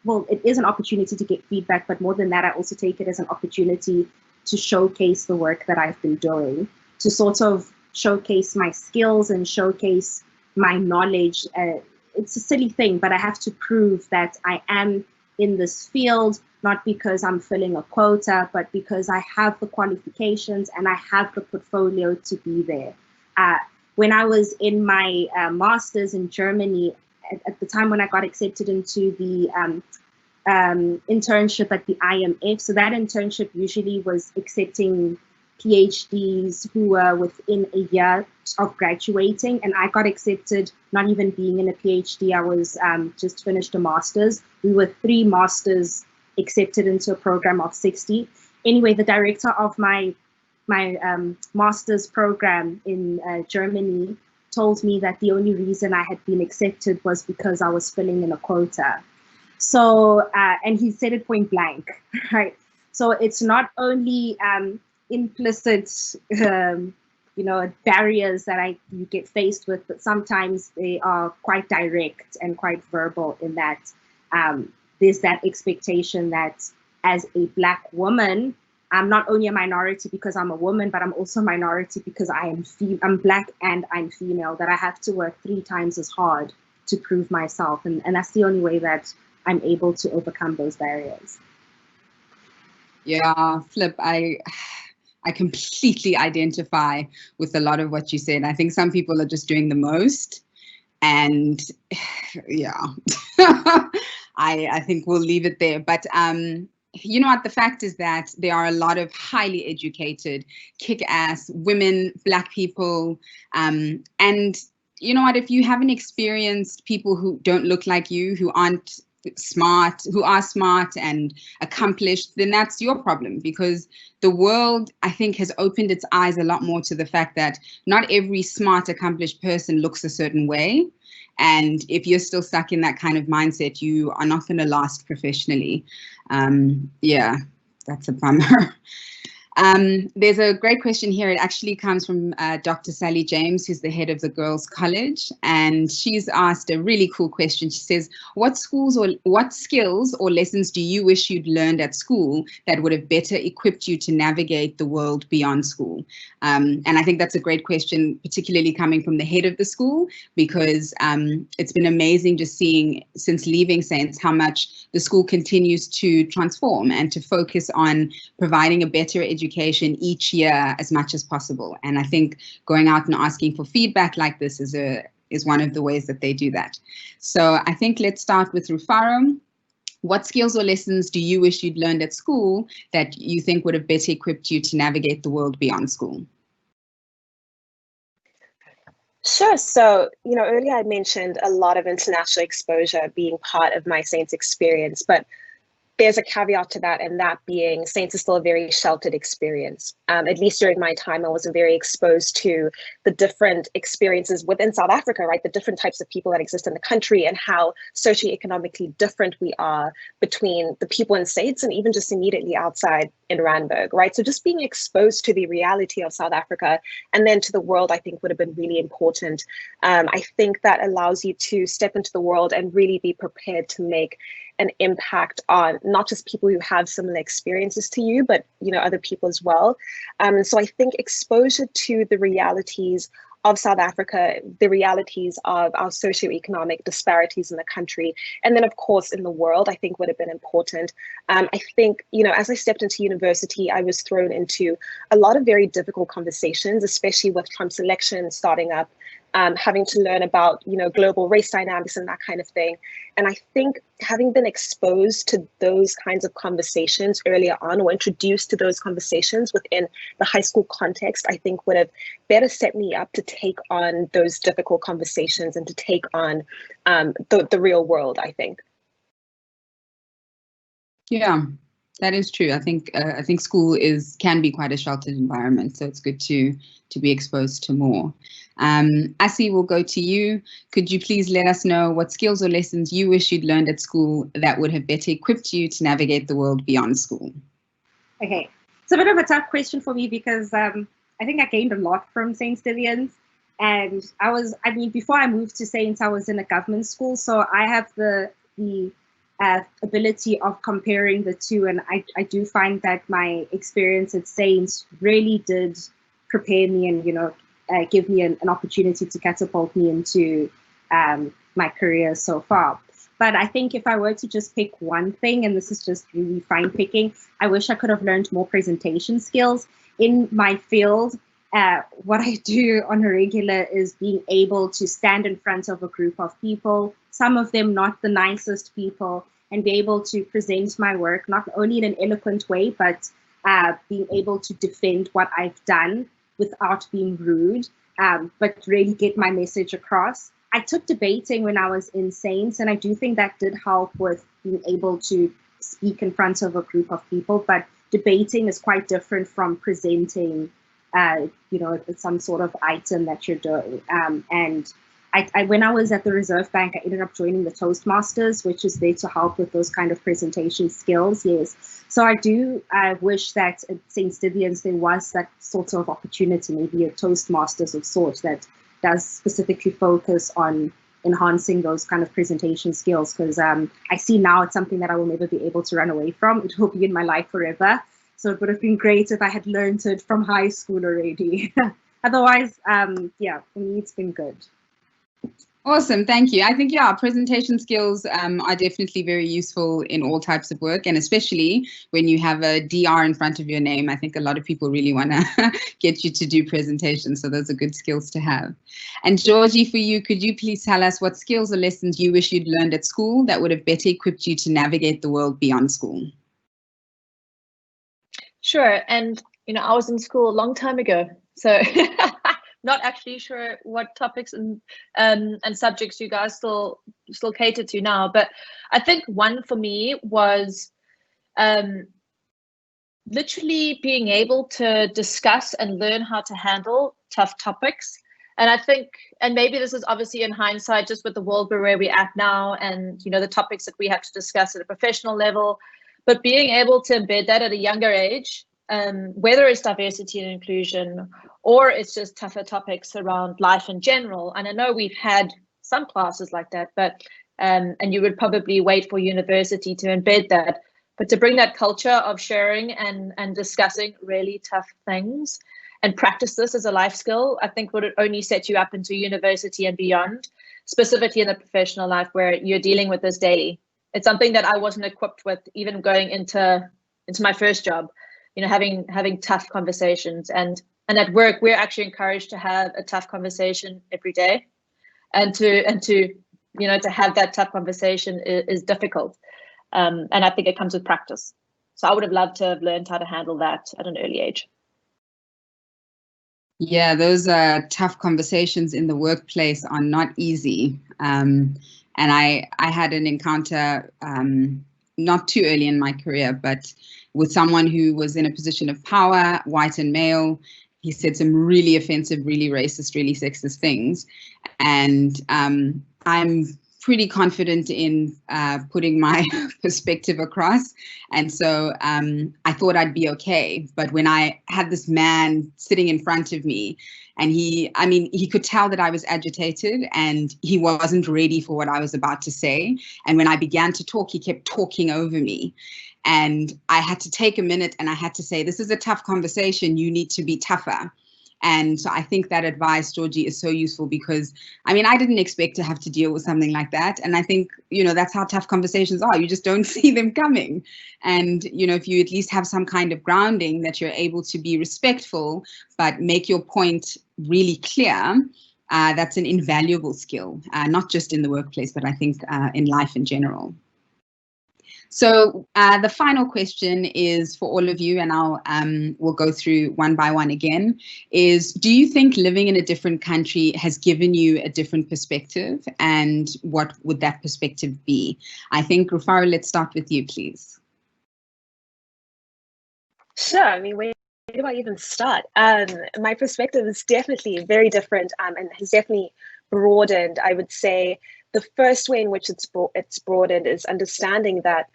well, it is an opportunity to get feedback, but more than that, I also take it as an opportunity to showcase the work that I've been doing, to sort of showcase my skills and showcase my knowledge. It's a silly thing, but I have to prove that I am in this field, not because I'm filling a quota, but because I have the qualifications and I have the portfolio to be there. When I was in my master's in Germany, at the time when I got accepted into the internship at the IMF, so that internship usually was accepting PhDs who were within a year of graduating, and I got accepted not even being in a PhD. I was just finished a master's. We were 3 masters accepted into a program of 60. Anyway, the director of my master's program in Germany told me that the only reason I had been accepted was because I was filling in a quota. So, and he said it point blank, right? So it's not only implicit, you know, barriers that you get faced with, but sometimes they are quite direct and quite verbal in that there's that expectation that as a Black woman, I'm not only a minority because I'm a woman, but I'm also a minority because I'm Black and I'm female, that I have to work 3 times as hard to prove myself. And that's the only way that I'm able to overcome those barriers. Yeah, Flip, I I completely identify with a lot of what you said. I think some people are just doing the most, and yeah, I think we'll leave it there. But you know what, the fact is that there are a lot of highly educated, kick-ass women, Black people, and you know what, if you haven't experienced people who don't look like you, who aren't smart, who are smart and accomplished, then that's your problem, because the world, I think, has opened its eyes a lot more to the fact that not every smart, accomplished person looks a certain way. And if you're still stuck in that kind of mindset, you are not going to last professionally. Yeah, that's a bummer. There's a great question here. It actually comes from Dr. Sally James, who's the head of the Girls College, and she's asked a really cool question. She says, what skills or lessons do you wish you'd learned at school that would have better equipped you to navigate the world beyond school? And I think that's a great question, particularly coming from the head of the school, because it's been amazing just seeing since leaving Saints how much the school continues to transform and to focus on providing a better education each year as much as possible. And I think going out and asking for feedback like this is one of the ways that they do that. So I think let's start with Rufaro. What skills or lessons do you wish you'd learned at school that you think would have better equipped you to navigate the world beyond school? Sure. So, earlier I mentioned a lot of international exposure being part of my Saints experience, but there's a caveat to that, and that being Saints is still a very sheltered experience. At least during my time, I wasn't very exposed to the different experiences within South Africa, right? The different types of people that exist in the country and how socioeconomically different we are between the people in Saints and even just immediately outside in Randburg, right? So just being exposed to the reality of South Africa and then to the world, I think would have been really important. I think that allows you to step into the world and really be prepared to make an impact on not just people who have similar experiences to you, but other people as well. So I think exposure to the realities of South Africa, the realities of our socioeconomic disparities in the country, and then of course in the world, I think would have been important. I think, as I stepped into university, I was thrown into a lot of very difficult conversations, especially with Trump's election starting up, having to learn about, global race dynamics and that kind of thing. And I think having been exposed to those kinds of conversations earlier on, or introduced to those conversations within the high school context, I think would have better set me up to take on those difficult conversations and to take on the real world, I think. Yeah, that is true. I think school can be quite a sheltered environment, so it's good to be exposed to more. Asi, we'll go to you. Could you please let us know what skills or lessons you wish you'd learned at school that would have better equipped you to navigate the world beyond school? Okay, it's a bit of a tough question for me because I think I gained a lot from St. Stithians, and before I moved to Saints, I was in a government school, so I have the ability of comparing the two, and I do find that my experience at Saints really did prepare me and give me an opportunity to catapult me into my career so far. But I think if I were to just pick one thing, and this is just really fine picking, I wish I could have learned more presentation skills. In my field, what I do on a regular is being able to stand in front of a group of people, some of them not the nicest people, and be able to present my work, not only in an eloquent way, but being able to defend what I've done without being rude, but really get my message across. I took debating when I was in Saints, and I do think that did help with being able to speak in front of a group of people, but debating is quite different from presenting, some sort of item that you're doing. And when I was at the Reserve Bank, I ended up joining the Toastmasters, which is there to help with those kind of presentation skills, yes. So I wish that at St. Stithians there was that sort of opportunity, maybe a Toastmasters of sorts that does specifically focus on enhancing those kind of presentation skills, because I see now it's something that I will never be able to run away from. It will be in my life forever. So it would have been great if I had learned it from high school already. Otherwise, yeah, for me, it's been good. Awesome, thank you. I think, yeah, presentation skills are definitely very useful in all types of work, and especially when you have a DR in front of your name. I think a lot of people really want to get you to do presentations, so those are good skills to have. And Georgie, for you, could you please tell us what skills or lessons you wish you'd learned at school that would have better equipped you to navigate the world beyond school? Sure, and I was in school a long time ago, so not actually sure what topics and subjects you guys still cater to now. But I think one for me was literally being able to discuss and learn how to handle tough topics. And I think, and maybe this is obviously in hindsight, just with the world where we're at now, and the topics that we have to discuss at a professional level, but being able to embed that at a younger age, whether it's diversity and inclusion, or it's just tougher topics around life in general. And I know we've had some classes like that, but and you would probably wait for university to embed that. But to bring that culture of sharing and discussing really tough things and practice this as a life skill, I think would only set you up into university and beyond, specifically in the professional life where you're dealing with this daily. It's something that I wasn't equipped with even going into my first job, having tough conversations. And at work, we're actually encouraged to have a tough conversation every day, and to have that tough conversation is difficult. And I think it comes with practice. So I would have loved to have learned how to handle that at an early age. Yeah, those tough conversations in the workplace are not easy. And I had an encounter not too early in my career, but with someone who was in a position of power, white and male. He said some really offensive, really racist, really sexist things. And I'm pretty confident in putting my perspective across. And so I thought I'd be okay. But when I had this man sitting in front of me, and he could tell that I was agitated and he wasn't ready for what I was about to say. And when I began to talk, he kept talking over me. And I had to take a minute and I had to say, this is a tough conversation. You need to be tougher. And so I think that advice, Georgie, is so useful because, I didn't expect to have to deal with something like that. And I think, that's how tough conversations are. You just don't see them coming. And, if you at least have some kind of grounding that you're able to be respectful, but make your point really clear, that's an invaluable skill, not just in the workplace, but I think in life in general. So the final question is for all of you, and we'll go through one by one again, is do you think living in a different country has given you a different perspective, and what would that perspective be? I think, Rufaro, let's start with you, please. Sure, where do I even start? My perspective is definitely very different and has definitely broadened. I would say the first way in which it's broadened is understanding that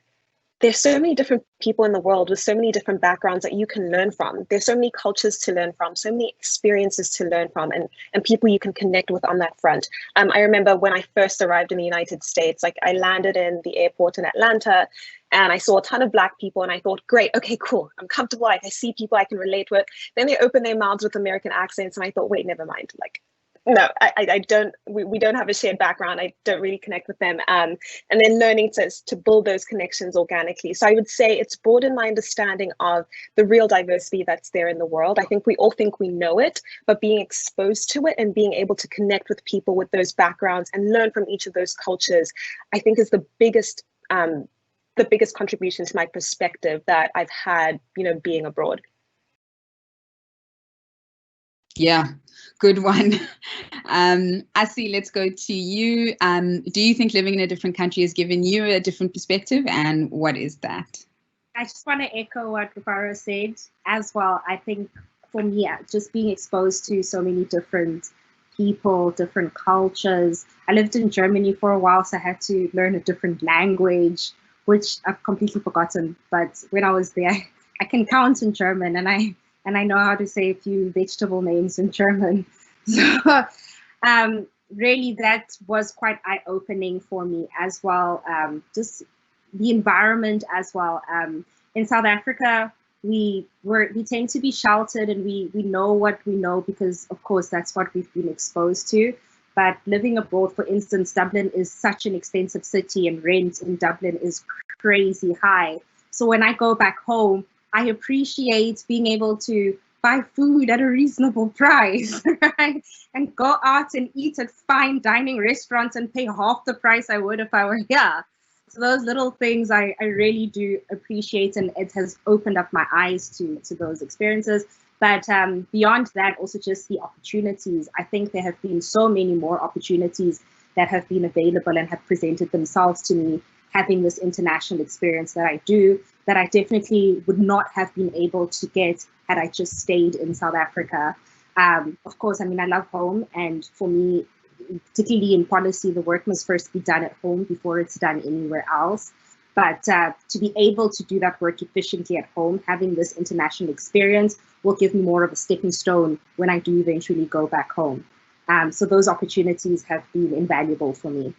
there's so many different people in the world with so many different backgrounds that you can learn from. There's so many cultures to learn from, so many experiences to learn from, and people you can connect with on that front. I remember when I first arrived in the United States, I landed in the airport in Atlanta and I saw a ton of Black people and I thought, great, okay, cool. I'm comfortable. I see people I can relate with. Then they opened their mouths with American accents and I thought, wait, never mind. No, I don't, we don't have a shared background. I don't really connect with them. And then learning to build those connections organically. So I would say it's broadened my understanding of the real diversity that's there in the world. I think we all think we know it, but being exposed to it and being able to connect with people with those backgrounds and learn from each of those cultures, I think is the biggest contribution to my perspective that I've had, being abroad. Yeah, good one. Asi, let's go to you. Do you think living in a different country has given you a different perspective, and what is that? I just want to echo what Rufaro said as well. I think for me, just being exposed to so many different people, different cultures. I lived in Germany for a while, so I had to learn a different language, which I've completely forgotten. But when I was there, I can count in German, and I know how to say a few vegetable names in German. So really that was quite eye-opening for me as well. Just the environment as well. In South Africa, we tend to be sheltered and we know what we know because of course that's what we've been exposed to. But living abroad, for instance, Dublin is such an expensive city and rent in Dublin is crazy high. So when I go back home, I appreciate being able to buy food at a reasonable price, right? And go out and eat at fine dining restaurants and pay half the price I would if I were here. So those little things I really do appreciate, and it has opened up my eyes to those experiences. But beyond that, also just the opportunities. I think there have been so many more opportunities that have been available and have presented themselves to me, having this international experience that I do, that I definitely would not have been able to get had I just stayed in South Africa. Of course, I mean, I love home, and for me, particularly in policy, the work must first be done at home before it's done anywhere else. But to be able to do that work efficiently at home, having this international experience will give me more of a stepping stone when I do eventually go back home. So those opportunities have been invaluable for me.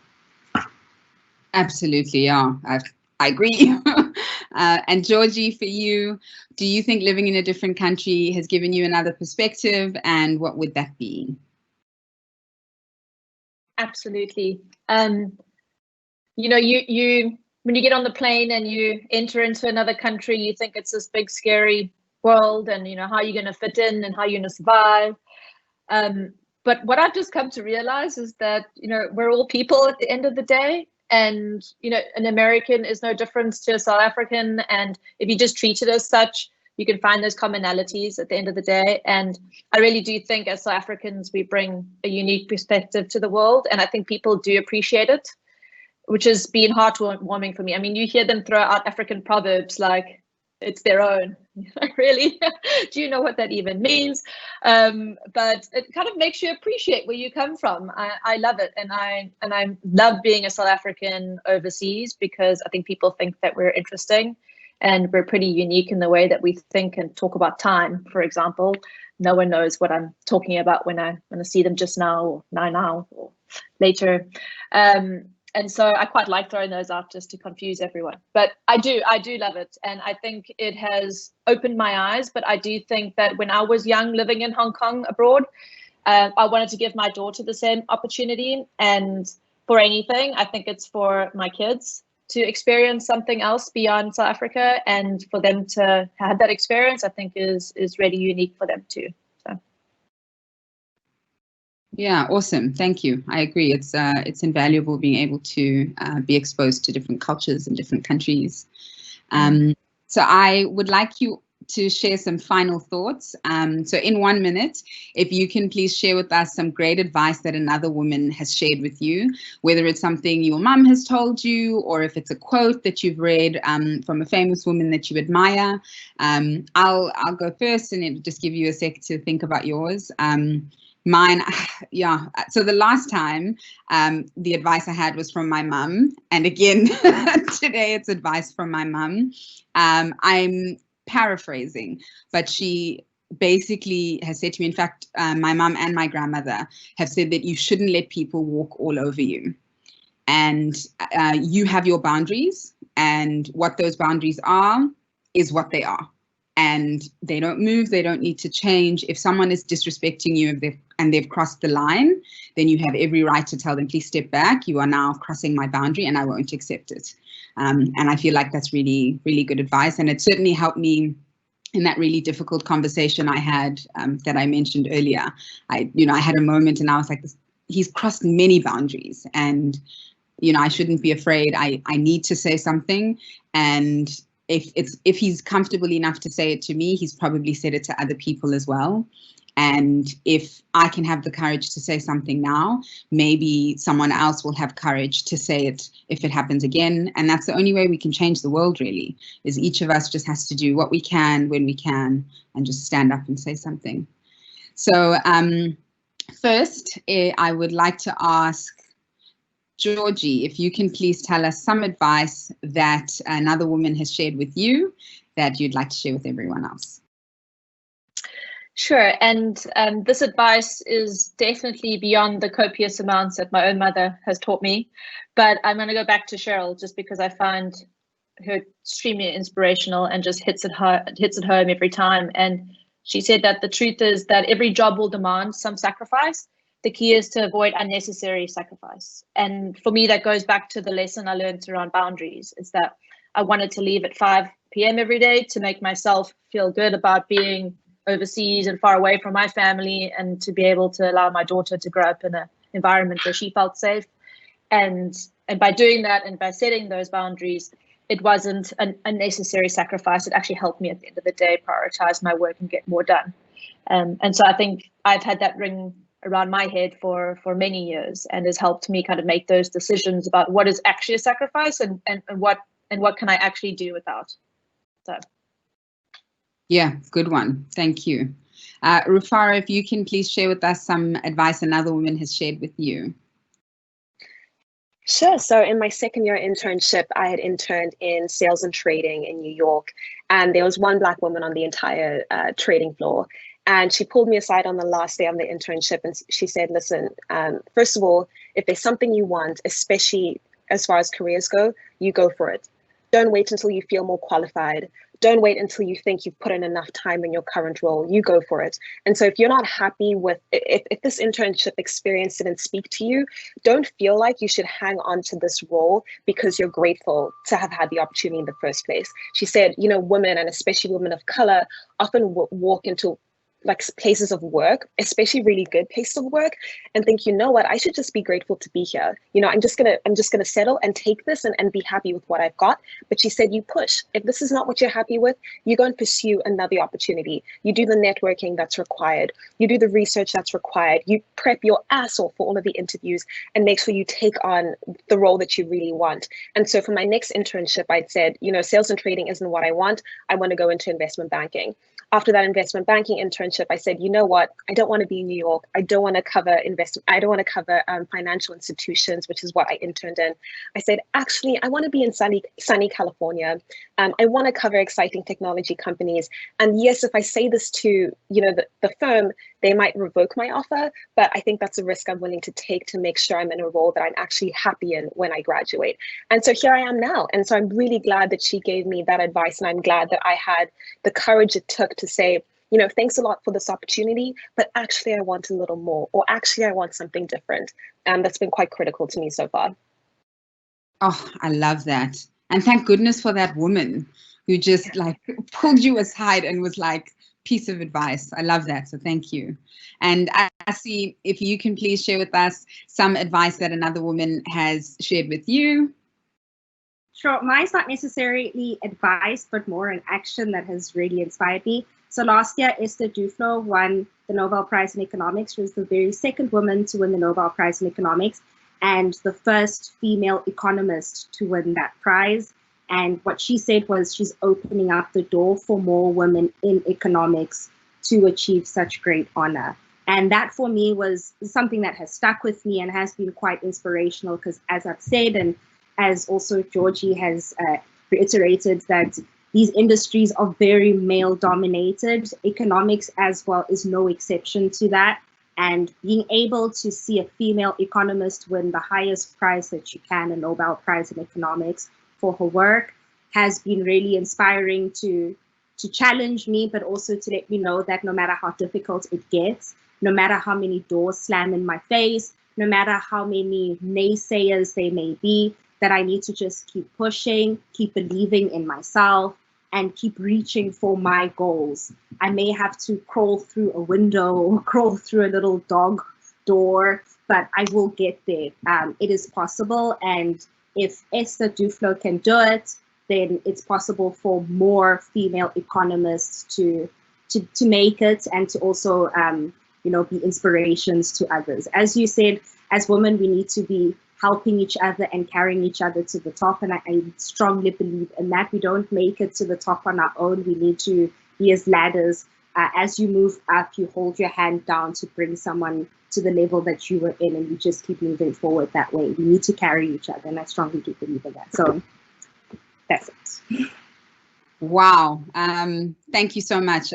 Absolutely, yeah, I agree. And Georgie, for you, do you think living in a different country has given you another perspective, and what would that be? Absolutely. You know, you when you get on the plane and you enter into another country, you think it's this big scary world, and you know how you're going to fit in and how you're going to survive. But what I've just come to realize is that, you know, we're all people at the end of the day. And, you know, an American is no different to a South African. And if you just treat it as such, you can find those commonalities at the end of the day. And I really do think as South Africans, we bring a unique perspective to the world. And I think people do appreciate it, which has been heartwarming for me. I mean, you hear them throw out African proverbs like it's their own. Really? Do you know what that even means? But it kind of makes you appreciate where you come from. I love it. And I love being a South African overseas, because I think people think that we're interesting and we're pretty unique in the way that we think and talk about time, for example. No one knows what I'm talking about when I see them just now or now or later. And so I quite like throwing those out just to confuse everyone. But I do love it. And I think it has opened my eyes. But I do think that when I was young, living in Hong Kong abroad, I wanted to give my daughter the same opportunity. And for anything, I think it's for my kids to experience something else beyond South Africa. And for them to have that experience, I think is really unique for them too. Yeah, awesome. Thank you. I agree. It's invaluable being able to be exposed to different cultures and different countries. So I would like you to share some final thoughts. So in 1 minute, if you can please share with us some great advice that another woman has shared with you, whether it's something your mum has told you, or if it's a quote that you've read from a famous woman that you admire. I'll go first, and it'll just give you a sec to think about yours. Mine, yeah. So the last time, the advice I had was from my mum, and again today it's advice from my mum. I'm paraphrasing, but she basically has said to me, in fact, my mum and my grandmother have said that you shouldn't let people walk all over you, and you have your boundaries, and what those boundaries are is what they are. And they don't move, they don't need to change. If someone is disrespecting you and they've crossed the line, then you have every right to tell them, please step back. You are now crossing my boundary and I won't accept it. And I feel like that's really, really good advice. And it certainly helped me in that really difficult conversation I had that I mentioned earlier. I had a moment and I was like, he's crossed many boundaries, and, I shouldn't be afraid. I need to say something. And if he's comfortable enough to say it to me, he's probably said it to other people as well. And if I can have the courage to say something now, maybe someone else will have courage to say it if it happens again. And that's the only way we can change the world, really, is each of us just has to do what we can when we can and just stand up and say something. So first, I would like to ask Georgie, if you can please tell us some advice that another woman has shared with you that you'd like to share with everyone else. Sure, and this advice is definitely beyond the copious amounts that my own mother has taught me, but I'm going to go back to Cheryl just because I find her extremely inspirational and just hits it home every time. And she said that the truth is that every job will demand some sacrifice, the key is to avoid unnecessary sacrifice. And for me, that goes back to the lesson I learned around boundaries. It's that I wanted to leave at 5 p.m. every day to make myself feel good about being overseas and far away from my family, and to be able to allow my daughter to grow up in an environment where she felt safe. And by doing that and by setting those boundaries, it wasn't an unnecessary sacrifice. It actually helped me at the end of the day prioritize my work and get more done. And so I think I've had that ring around my head for many years, and has helped me kind of make those decisions about what is actually a sacrifice and what can I actually do without. So. Yeah, good one. Thank you. Rufaro, if you can please share with us some advice another woman has shared with you. Sure. So in my second year internship, I had interned in sales and trading in New York, and there was one Black woman on the entire trading floor. And she pulled me aside on the last day of the internship, and she said, listen, first of all, if there's something you want, especially as far as careers go, you go for it. Don't wait until you feel more qualified. Don't wait until you think you've put in enough time in your current role. You go for it. And so if you're not happy with, if this internship experience didn't speak to you, don't feel like you should hang on to this role because you're grateful to have had the opportunity in the first place. She said, you know, women, and especially women of color, often walk into like places of work, especially really good places of work, and think, you know what, I should just be grateful to be here. You know, I'm just gonna settle and take this and be happy with what I've got. But she said, you push. If this is not what you're happy with, you go and pursue another opportunity. You do the networking that's required. You do the research that's required. You prep your ass off for all of the interviews and make sure you take on the role that you really want. And so for my next internship, I'd said, you know, sales and trading isn't what I want. I want to go into investment banking. After that investment banking internship, I said, you know what? I don't want to be in New York. I don't want to cover investment. I don't want to cover financial institutions, which is what I interned in. I said, actually, I want to be in sunny California. I want to cover exciting technology companies. And yes, if I say this to, you know, the firm, they might revoke my offer, but I think that's a risk I'm willing to take to make sure I'm in a role that I'm actually happy in when I graduate. And so here I am now. And so I'm really glad that she gave me that advice. And I'm glad that I had the courage it took to say, you know, thanks a lot for this opportunity, but actually I want a little more, or actually I want something different. And that's been quite critical to me so far. Oh, I love that. And thank goodness for that woman who just like pulled you aside and was like, piece of advice. I love that. So thank you. And Asi, if you can please share with us some advice that another woman has shared with you. Sure. Mine's not necessarily advice, but more an action that has really inspired me. So last year, Esther Duflo won the Nobel Prize in Economics. She was the very second woman to win the Nobel Prize in Economics and the first female economist to win that prize. And what she said was she's opening up the door for more women in economics to achieve such great honor. And that for me was something that has stuck with me and has been quite inspirational because, as I've said, and as also Georgie has reiterated, that these industries are very male dominated. Economics as well is no exception to that. And being able to see a female economist win the highest prize that you can, a Nobel Prize in Economics, for her work has been really inspiring to challenge me, but also to let me know that no matter how difficult it gets, no matter how many doors slam in my face, no matter how many naysayers they may be, that I need to just keep pushing, keep believing in myself, and keep reaching for my goals. I may have to crawl through a window, crawl through a little dog door, but I will get there. It is possible, and if Esther Duflo can do it, then it's possible for more female economists to make it and to also be inspirations to others. As you said, as women, we need to be helping each other and carrying each other to the top. And I strongly believe in that. We don't make it to the top on our own. We need to be as ladders. As you move up, you hold your hand down to bring someone to the level that you were in, and you just keep moving forward that way. We need to carry each other, and I strongly do believe in that. So that's it. Wow. Thank you so much.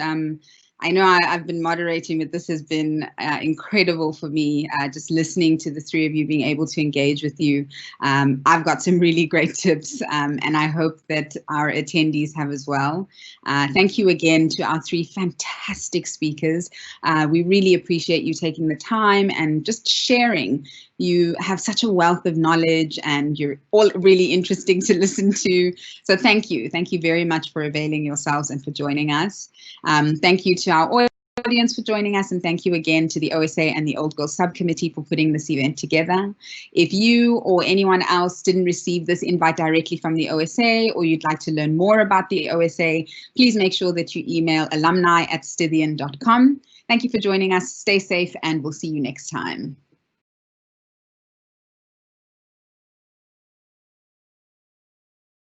I know I've been moderating, but this has been incredible for me, just listening to the three of you, being able to engage with you. I've got some really great tips, and I hope that our attendees have as well. Thank you again to our three fantastic speakers. We really appreciate you taking the time and just sharing. You have such a wealth of knowledge and you're all really interesting to listen to. So thank you. Thank you very much for availing yourselves and for joining us. Thank you to our audience for joining us, and thank you again to the OSA and the Old Girls Subcommittee for putting this event together. If you or anyone else didn't receive this invite directly from the OSA, or you'd like to learn more about the OSA, please make sure that you email alumni@stithian.com. Thank you for joining us. Stay safe, and we'll see you next time.